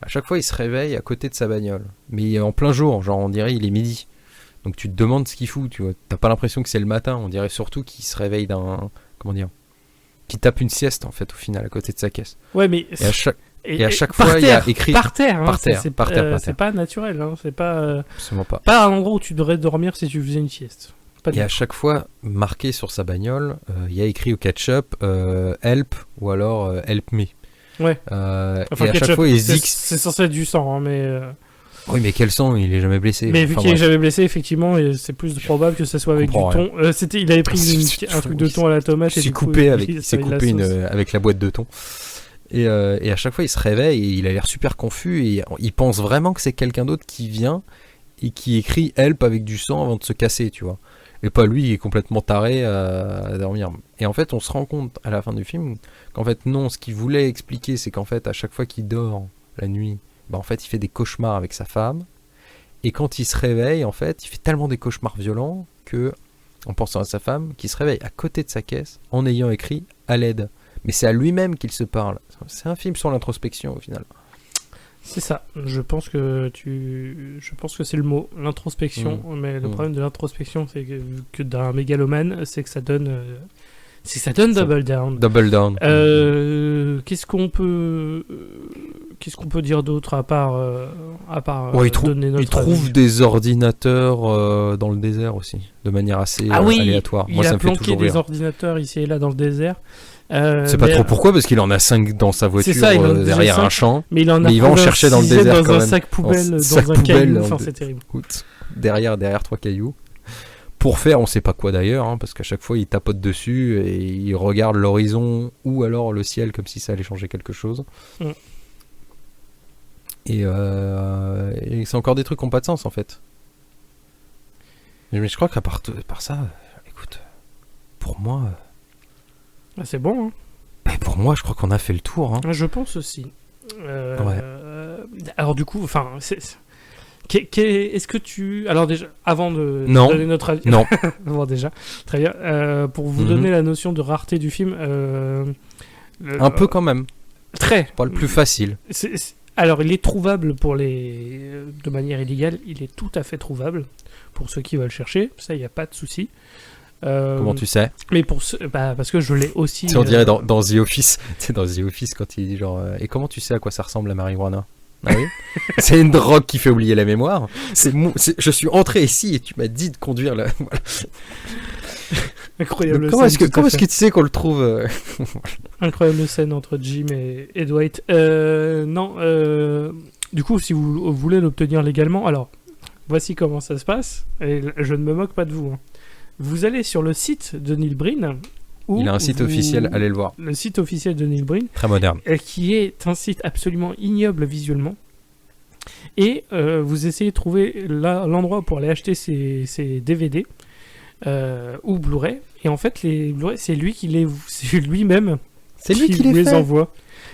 A: À chaque fois il se réveille à côté de sa bagnole, mais en plein jour, genre on dirait il est midi. Donc tu te demandes ce qu'il fout, tu vois. T'as pas l'impression que c'est le matin, on dirait surtout qu'il se réveille comment dire, qu'il tape une sieste en fait au final à côté de sa caisse.
B: Ouais, mais
A: Et à chaque fois, il y a écrit
B: par terre, hein,
A: par terre.
B: C'est pas naturel, hein, c'est pas
A: absolument pas.
B: pas un endroit où tu devrais dormir si tu faisais une sieste. Pas
A: Et à chaque fois, marqué sur sa bagnole, il y a écrit au ketchup help ou alors help me.
B: Ouais. Enfin,
A: et à chaque fois, il se dit que
B: c'est censé être du sang, hein, mais
A: oui, mais quel sang, il est jamais blessé.
B: mais vu
A: Enfin,
B: qu'il est
A: bref.
B: jamais blessé, effectivement, et c'est plus probable que ça soit avec du
A: comprends
B: thon. Il avait pris un truc de thon à la tomate et
A: Il s'est
B: du coup,
A: coupé
B: sauce.
A: avec la boîte de thon. Et à chaque fois, il se réveille et il a l'air super confus et il pense vraiment que c'est quelqu'un d'autre qui vient et qui écrit help avec du sang avant de se casser, tu vois. Et pas lui, il est complètement taré à dormir. Et en fait, on se rend compte à la fin du film qu'en fait, non, ce qu'il voulait expliquer, c'est qu'en fait, à chaque fois qu'il dort la nuit, bah, en fait, il fait des cauchemars avec sa femme. Et quand il se réveille, en fait, il fait tellement des cauchemars violents que, en pensant à sa femme, qu'il se réveille à côté de sa caisse en ayant écrit à l'aide. Mais c'est à lui-même qu'il se parle. C'est un film sur l'introspection au final.
B: C'est ça. Je pense que c'est le mot, l'introspection. Mais le problème de l'introspection, c'est que d'un mégalomane, c'est que ça donne Double Down.
A: Double Down.
B: Qu'est-ce qu'on peut dire d'autre à part
A: Ouais,
B: donner notre
A: il trouve
B: avis.
A: des ordinateurs dans le désert aussi, de manière assez aléatoire.
B: Il
A: Moi,
B: a
A: ça me fait
B: planqué
A: toujours
B: des
A: rire.
B: ordinateurs ici et là dans le désert.
A: C'est pas trop pourquoi, parce qu'il en a 5 dans sa voiture
B: ça, il en a déjà
A: derrière
B: 5,
A: un champ.
B: Mais il en a
A: Mais il va en
B: trouvé un
A: chercher dans le
B: sixième
A: désert
B: dans
A: quand
B: un
A: même.
B: sac poubelle,
A: En sac
B: dans un
A: poubelle,
B: caillou.
A: en
B: Enfin,
A: deux-
B: c'est terrible.
A: Écoute, derrière 3 cailloux. Pour faire, on sait pas quoi d'ailleurs, hein, parce qu'à chaque fois il tapote dessus et il regarde l'horizon ou alors le ciel comme si ça allait changer quelque chose.
B: Mm.
A: Et c'est encore des trucs qui n'ont pas de sens en fait. Mais je crois qu'à part ça, écoute, pour moi,
B: Ah, c'est bon, hein.
A: je crois qu'on a fait le tour. Hein.
B: Je pense aussi. Alors du coup, enfin, est-ce que tu... Alors déjà, avant de donner notre avis...
A: Non.
B: Bon, déjà, très bien. Pour vous donner la notion de rareté du film...
A: Un peu quand même.
B: Très.
A: Pas le plus facile.
B: Alors, il est trouvable de manière illégale. Il est tout à fait trouvable pour ceux qui veulent chercher. Ça, il n'y a pas de souci.
A: Comment tu sais?
B: Mais parce que je l'ai aussi...
A: On dirait dans The Office. C'est dans The Office quand il dit genre et comment tu sais à quoi ça ressemble la marijuana? Ah oui. C'est une drogue qui fait oublier la mémoire. Je suis entré ici et tu m'as dit de conduire la. Voilà.
B: Incroyable.
A: Donc, comment est-ce que tu sais qu'on le trouve
B: Incroyable scène entre Jim et Dwight. Du coup, si vous voulez l'obtenir légalement, alors voici comment ça se passe. Et je ne me moque pas de vous. Hein. Vous allez sur le site de Neil Breen.
A: Il a un site officiel, allez le voir.
B: Le site officiel de Neil Breen.
A: Très moderne.
B: Qui est un site absolument ignoble visuellement. Et vous essayez de trouver l'endroit pour aller acheter ces DVD ou Blu-ray. Et en fait, les Blu-ray, c'est lui-même
A: C'est lui qui
B: les
A: fait.
B: envoie.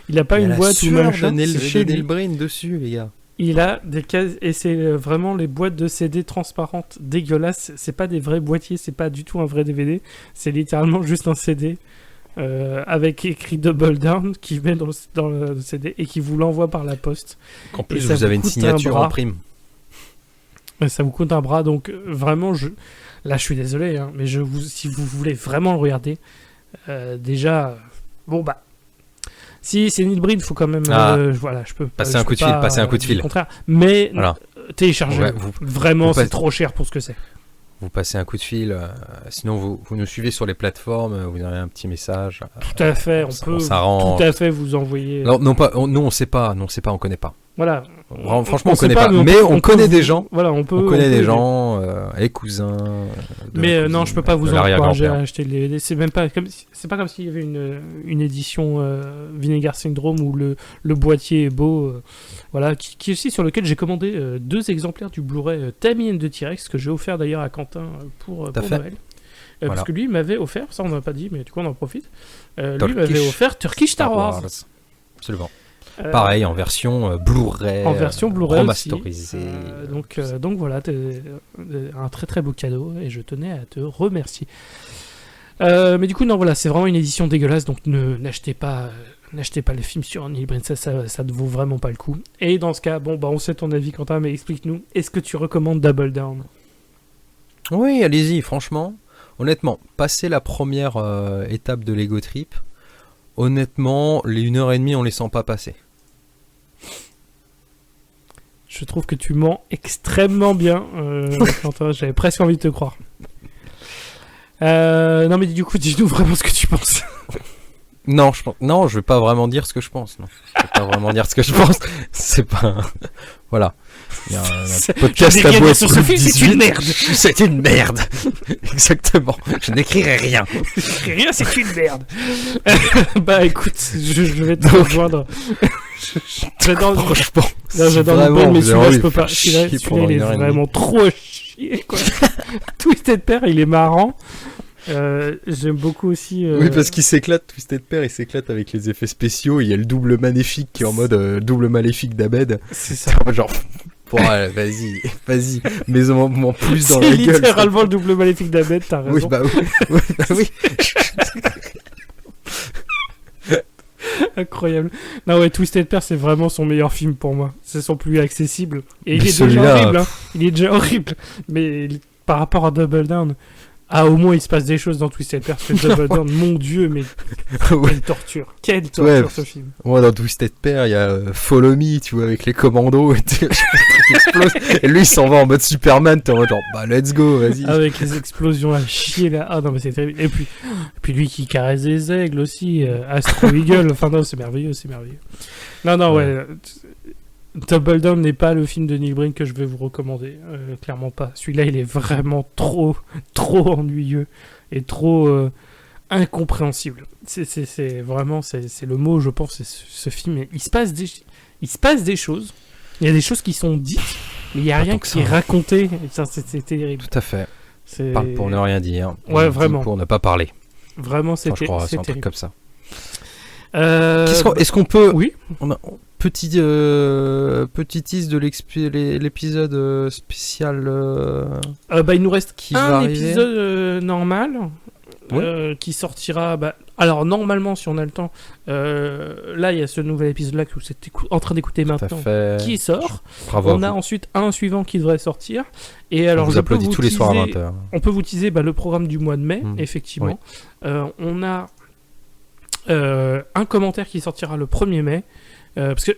B: Il n'a pas une boîte ou machin.
A: C'est
B: C'est
A: chez
B: lui.
A: Neil Breen dessus, les gars.
B: Il a des cases et c'est vraiment les boîtes de CD transparentes dégueulasses. C'est pas des vrais boîtiers, c'est pas du tout un vrai DVD. C'est littéralement juste un CD avec écrit Double Down qui met dans le CD et qui vous l'envoie par la poste.
A: En plus,
B: ça
A: vous
B: vous
A: avez une
B: coûte un
A: signature
B: bras.
A: en prime.
B: Ça vous coûte un bras, donc vraiment, là je suis désolé, hein, mais si vous voulez vraiment le regarder, déjà, si c'est Neil Breen, il faut quand même, voilà, je peux
A: passer un coup de fil, passer un coup de fil.
B: Au contraire, mais
A: Voilà.
B: téléchargez,
A: Ouais,
B: vraiment,
A: vous
B: c'est
A: passez-
B: trop cher pour ce que c'est.
A: Vous passez un coup de fil, sinon vous nous suivez sur les plateformes, vous avez un petit message.
B: Tout à fait, on peut
A: s'arrange.
B: tout à fait vous envoyer.
A: Non, pas, nous on sait pas, on connaît pas.
B: Voilà.
A: Franchement, on
B: sait
A: connaît pas.
B: mais
A: Mais on connaît des
B: vous-
A: gens.
B: Voilà, on peut.
A: On connaît des
B: peut-
A: gens, les cousins. de
B: Mais
A: la
B: non,
A: cousine,
B: je peux pas vous
A: de
B: encourager à
A: l'arrière-grand-père.
B: acheter les DVD. C'est même pas comme c'est pas comme s'il y avait une édition Vinegar Syndrome où le boîtier est beau. Voilà, qui est aussi sur lequel j'ai commandé 2 exemplaires du Blu-ray Tammy and the T-Rex que j'ai offert d'ailleurs à Quentin pour
A: T'as fait
B: Noël.
A: Voilà.
B: Parce que lui il m'avait offert, ça on n'a pas dit, mais du coup on en profite. Lui
A: Turkish
B: m'avait offert Turkish Star Wars.
A: Absolument.
B: Euh,
A: Pareil, en version Blu-ray.
B: En version Blu-ray
A: remasterisée.
B: aussi. Donc voilà, un très très beau cadeau et je tenais à te remercier. Mais du coup, non, voilà, c'est vraiment une édition dégueulasse, donc n'achetez pas les films sur Nilbrand, ça ne vaut vraiment pas le coup. Et dans ce cas, bon, bah on sait ton avis, Quentin, mais explique-nous, est-ce que tu recommandes Double Down?
A: Oui, allez-y, franchement. Honnêtement, passer la première étape de Lego Trip, honnêtement, les 1h30, on les sent pas passer.
B: Je trouve que tu mens extrêmement bien, Quentin, j'avais presque envie de te croire. Non, mais du coup, dis-nous vraiment ce que tu penses.
A: Non, non, je vais pas vraiment dire ce que je pense. Non. Je vais pas vraiment dire ce que je pense. C'est pas. Voilà. Il y a un podcast
B: Je n'ai
A: à
B: rien
A: bout
B: dit sur ce film, c'est une merde.
A: C'est une merde. Exactement. Je n'écrirai rien.
B: Rien, c'est une merde. Bah écoute, je vais te rejoindre. J'adore.
A: Franchement.
B: Non, j'adore le
A: vraiment,
B: bon, mais
A: vous avez
B: celui-là,
A: envie
B: je
A: de
B: peux
A: faire
B: pas. Celui-là,
A: chier
B: il
A: pendant
B: est
A: 1h30.
B: vraiment trop à chier, quoi. Twisted Pair, il est marrant. J'aime beaucoup aussi.
A: Oui, parce qu'il s'éclate, Twisted Pair, il s'éclate avec les effets spéciaux. Il y a le double maléfique qui est en mode double maléfique d'Abed.
B: C'est ça.
A: Genre, bon, allez, vas-y, mais en plus dans
B: C'est
A: la gueule.
B: littéralement le double maléfique d'Abed, t'as raison.
A: Oui, bah oui. Oui.
B: Incroyable. Non, ouais, Twisted Pair, c'est vraiment son meilleur film pour moi. C'est son plus accessible. Et il
A: Mais
B: est déjà
A: celui-là,
B: horrible, hein. Il est déjà horrible. Mais par rapport à Double Down, au moins il se passe des choses dans Twisted Pair. Parce que Double Down, mon dieu, mais
A: Ouais.
B: quelle torture. Quelle torture,
A: Ouais.
B: ce film.
A: Moi, dans Twisted Pair, il y a Follow Me, tu vois, avec les commandos, et le truc explose. Et lui, il s'en va en mode Superman, t'es en mode genre, bah, let's go, vas-y.
B: Avec les explosions à chier là. Ah non, mais c'est terrible. Et puis lui qui caresse des aigles aussi. Astro Eagle. Enfin, non, c'est merveilleux, c'est merveilleux. Non, ouais. Double Down n'est pas le film de Neil Breen que je vais vous recommander. Clairement pas. Celui-là, il est vraiment trop ennuyeux et trop incompréhensible. C'est vraiment, c'est le mot, je pense, c'est ce film. Il se passe des choses. Il y a des choses qui sont dites, mais il n'y a
A: Pas
B: rien
A: tant que
B: qui est
A: ça.
B: raconté. Et ça, c'est terrible.
A: Tout à fait.
B: C'est
A: Parle pour ne rien dire.
B: Ouais,
A: On dit
B: vraiment.
A: Pour ne pas parler.
B: Vraiment, c'est
A: Enfin, je crois, c'est
B: c'est
A: un truc
B: terrible.
A: comme ça.
B: Euh,
A: Est-ce qu'on peut.
B: Oui.
A: Petit tease de l'épisode spécial.
B: Il nous reste
A: Qui va
B: un
A: arriver.
B: épisode normal
A: Ouais.
B: qui sortira. Alors normalement, si on a le temps, là il y a ce nouvel épisode là que vous êtes en train d'écouter
A: Tout à
B: maintenant,
A: fait.
B: qui sort.
A: Bravo.
B: On
A: à
B: a
A: vous.
B: ensuite un suivant qui devrait sortir. Et
A: On
B: alors
A: vous
B: je peux
A: applaudit
B: vous
A: tous les soirs à
B: teaser-
A: 20h.
B: On peut vous teaser le programme du mois de mai,
A: Mm.
B: effectivement. On a un commentaire qui sortira le 1er mai. Parce que,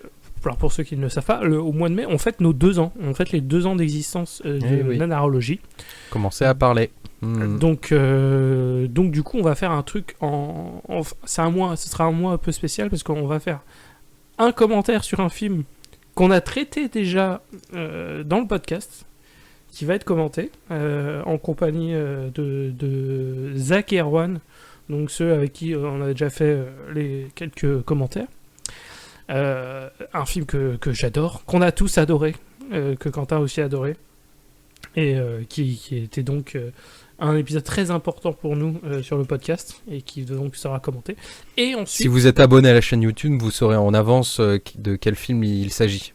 B: alors pour ceux qui ne le savent pas, au mois de mai, on fête nos 2 ans. On fête les 2 ans d'existence de
A: oui.
B: Nanarologie.
A: Commencez à parler.
B: Donc du coup, on va faire un truc c'est un mois, ce sera un mois un peu spécial parce qu'on va faire un commentaire sur un film qu'on a traité déjà dans le podcast, qui va être commenté en compagnie de Zach et Erwan, donc ceux avec qui on a déjà fait les quelques commentaires. Un film que j'adore, qu'on a tous adoré, que Quentin a aussi adoré, et qui était donc un épisode très important pour nous sur le podcast, et qui donc sera commenté. Et ensuite,
A: Si vous êtes abonné à la chaîne YouTube, vous saurez en avance de quel film il s'agit.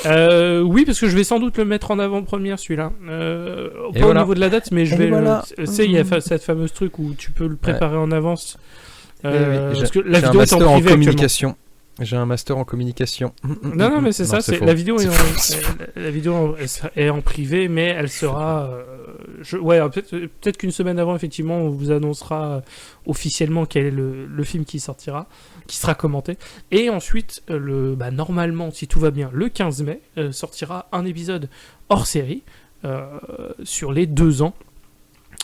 B: oui, parce que je vais sans doute le mettre en avant-première celui-là. Pas
A: voilà.
B: au niveau de la date, mais je
A: Et
B: vais
A: voilà.
B: tu sais, il y a cette fameuse truc où tu peux le préparer en avance.
A: Oui,
B: Parce que la
A: J'ai un
B: vidéo est en
A: master en
B: privé actuellement.
A: communication. J'ai un master en communication.
B: Non, mais c'est ça.
A: faux.
B: La vidéo
A: C'est
B: la vidéo est en privé, mais elle sera. Peut-être qu'une semaine avant, effectivement, on vous annoncera officiellement quel est le film qui sortira, qui sera commenté. Et ensuite, normalement, si tout va bien, le 15 mai sortira un épisode hors série sur les 2 ans.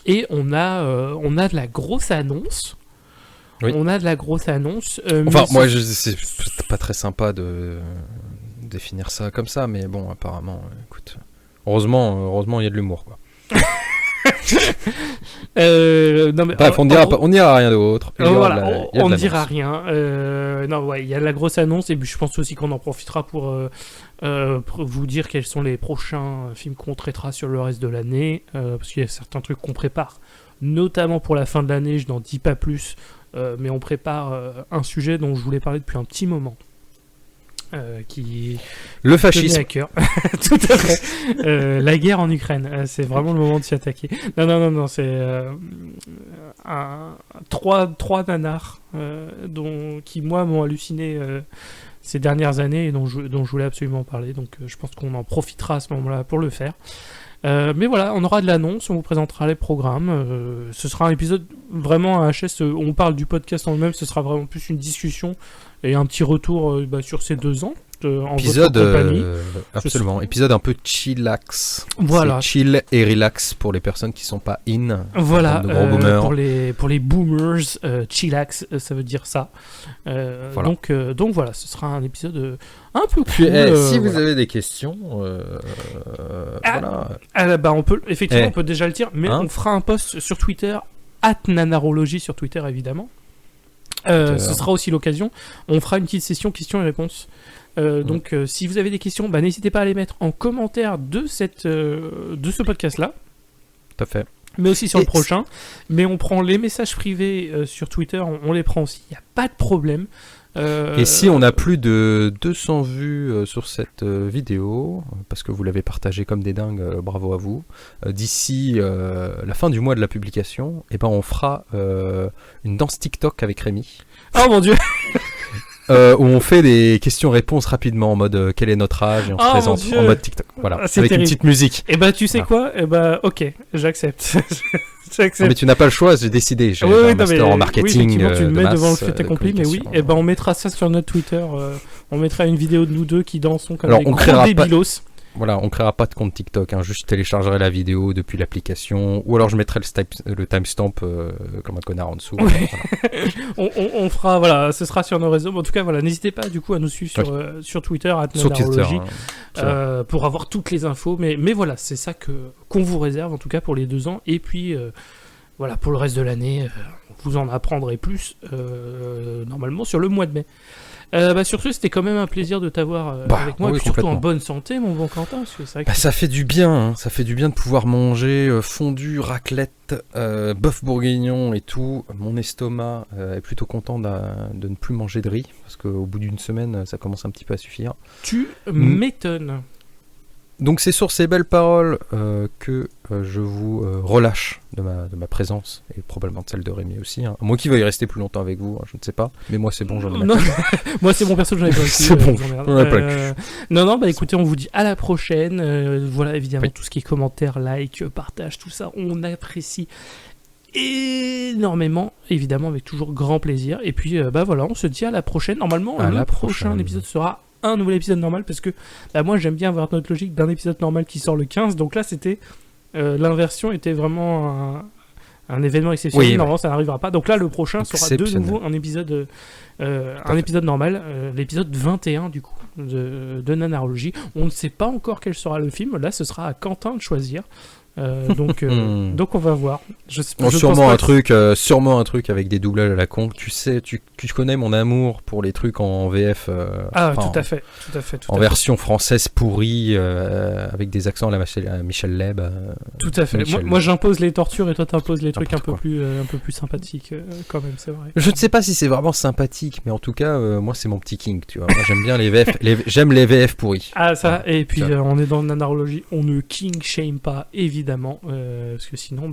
B: Et on a de la grosse annonce.
A: Oui.
B: On a de la grosse annonce.
A: Enfin,
B: mais
A: moi, c'est pas très sympa de définir ça comme ça, mais bon, apparemment, écoute, heureusement, il y a de l'humour, quoi.
B: Non, mais,
A: Bref, on dira rien d'autre.
B: On ne dira rien. Non, ouais, il y a la grosse annonce et puis je pense aussi qu'on en profitera pour vous dire quels sont les prochains films qu'on traitera sur le reste de l'année, parce qu'il y a certains trucs qu'on prépare, notamment pour la fin de l'année. Je n'en dis pas plus, mais on prépare un sujet dont je voulais parler depuis un petit moment. Qui
A: le fascisme
B: à cœur. Tout à fait. La guerre en Ukraine, c'est vraiment le moment de s'y attaquer. Non, c'est trois nanars qui moi m'ont halluciné ces dernières années et dont je voulais absolument parler. Donc je pense qu'on en profitera à ce moment-là pour le faire. Mais voilà, on aura de l'annonce, on vous présentera les programmes. Ce sera un épisode vraiment à HS. On parle du podcast en lui-même, ce sera vraiment plus une discussion et un petit retour sur ces 2 ans en votre compagnie.
A: Absolument, épisode un peu chillax.
B: Voilà.
A: C'est chill et relax pour les personnes qui sont pas in.
B: Voilà,
A: de gros boomers.
B: pour les boomers, chillax, ça veut dire ça.
A: Voilà.
B: Donc voilà, ce sera un épisode un peu cool.
A: Puis, si vous avez des questions, voilà.
B: On peut effectivement, on peut déjà le dire, mais on fera un post sur Twitter @nanarologie sur Twitter évidemment. Ce sera aussi l'occasion. On fera une petite session questions et réponses. Donc, si vous avez des questions, n'hésitez pas à les mettre en commentaire de ce podcast-là.
A: Tout à fait.
B: Mais aussi sur le prochain. Mais on prend les messages privés sur Twitter, on les prend aussi. Il n'y a pas de problème.
A: Et si on a plus de 200 vues sur cette vidéo, parce que vous l'avez partagé comme des dingues, bravo à vous, d'ici la fin du mois de la publication, on fera une danse TikTok avec Rémi.
B: Oh mon Dieu.
A: Où on fait des questions-réponses rapidement en mode quel est notre âge et on se présente en mode TikTok. Voilà, avec
B: terrible.
A: Une petite musique.
B: Et tu sais quoi? Ok, j'accepte.
A: Non, mais tu n'as pas le choix, j'ai décidé. J'ai un master en marketing.
B: Oui, tu le mets devant le fait
A: de
B: accompli, mais oui. On mettra ça sur notre Twitter. On mettra une vidéo de nous deux qui dansons comme des gros débilos.
A: Voilà, on créera pas de compte TikTok, juste je téléchargerai la vidéo depuis l'application, ou alors je mettrai le timestamp comme un connard en dessous.
B: Ouais. Voilà. on fera, voilà, ce sera sur nos réseaux. En tout cas, voilà, n'hésitez pas du coup à nous suivre sur Twitter, @nanarologie, pour avoir toutes les infos. Mais voilà, c'est ça qu'on vous réserve en tout cas pour les 2 ans. Et puis voilà, pour le reste de l'année, vous en apprendrez plus normalement sur le mois de mai. Sur ce, c'était quand même un plaisir de t'avoir avec moi, et puis surtout en bonne santé, mon bon Quentin. Parce que c'est vrai que
A: ça fait du bien, ça fait du bien de pouvoir manger fondue, raclette, bœuf bourguignon et tout. Mon estomac est plutôt content de ne plus manger de riz, parce qu'au bout d'une semaine, ça commence un petit peu à suffire.
B: Tu m'étonnes.
A: Donc c'est sur ces belles paroles que je vous relâche de ma présence, et probablement de celle de Rémi aussi. À moins qu'il veuille rester plus longtemps avec vous, je ne sais pas. Mais moi c'est bon, j'en ai
B: non, moi c'est bon, perso, j'en ai pas
A: c'est bon, j'en ai pas
B: Non, écoutez, on vous dit à la prochaine. Voilà, évidemment, tout ce qui est commentaires, like, partage, tout ça, on apprécie énormément, évidemment, avec toujours grand plaisir. Et puis voilà, on se dit à la prochaine. Normalement, le prochain épisode sera un nouvel épisode normal, parce que moi j'aime bien avoir notre logique d'un épisode normal qui sort le 15, donc là c'était l'inversion était vraiment un événement exceptionnel.
A: Oui,
B: normalement ça n'arrivera pas, donc là le prochain sera de nouveau un épisode normal, l'épisode 21 du coup de Nanarologie. On ne sait pas encore quel sera le film, là ce sera à Quentin de choisir. Donc on va voir.
A: Sûrement un truc avec des doublages à la con. Tu sais, tu connais mon amour pour les trucs en VF.
B: Tout à fait.
A: En version française pourrie, avec des accents à la Michel Leb.
B: Tout à fait. Moi j'impose les tortures et toi t'imposes les trucs un peu plus sympathiques quand même, c'est vrai.
A: Je ne sais pas si c'est vraiment sympathique, mais en tout cas, moi c'est mon petit king, tu vois. Moi j'aime bien les VF, j'aime les VF pourris.
B: Ah ça, et puis on est dans Nanarologie, on ne king shame pas, évidemment. Parce que sinon,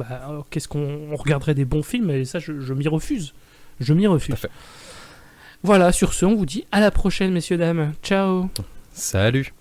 B: qu'est-ce qu'on regarderait des bons films, et ça, je m'y refuse. Voilà, sur ce, on vous dit à la prochaine, messieurs, dames. Ciao.
A: Salut.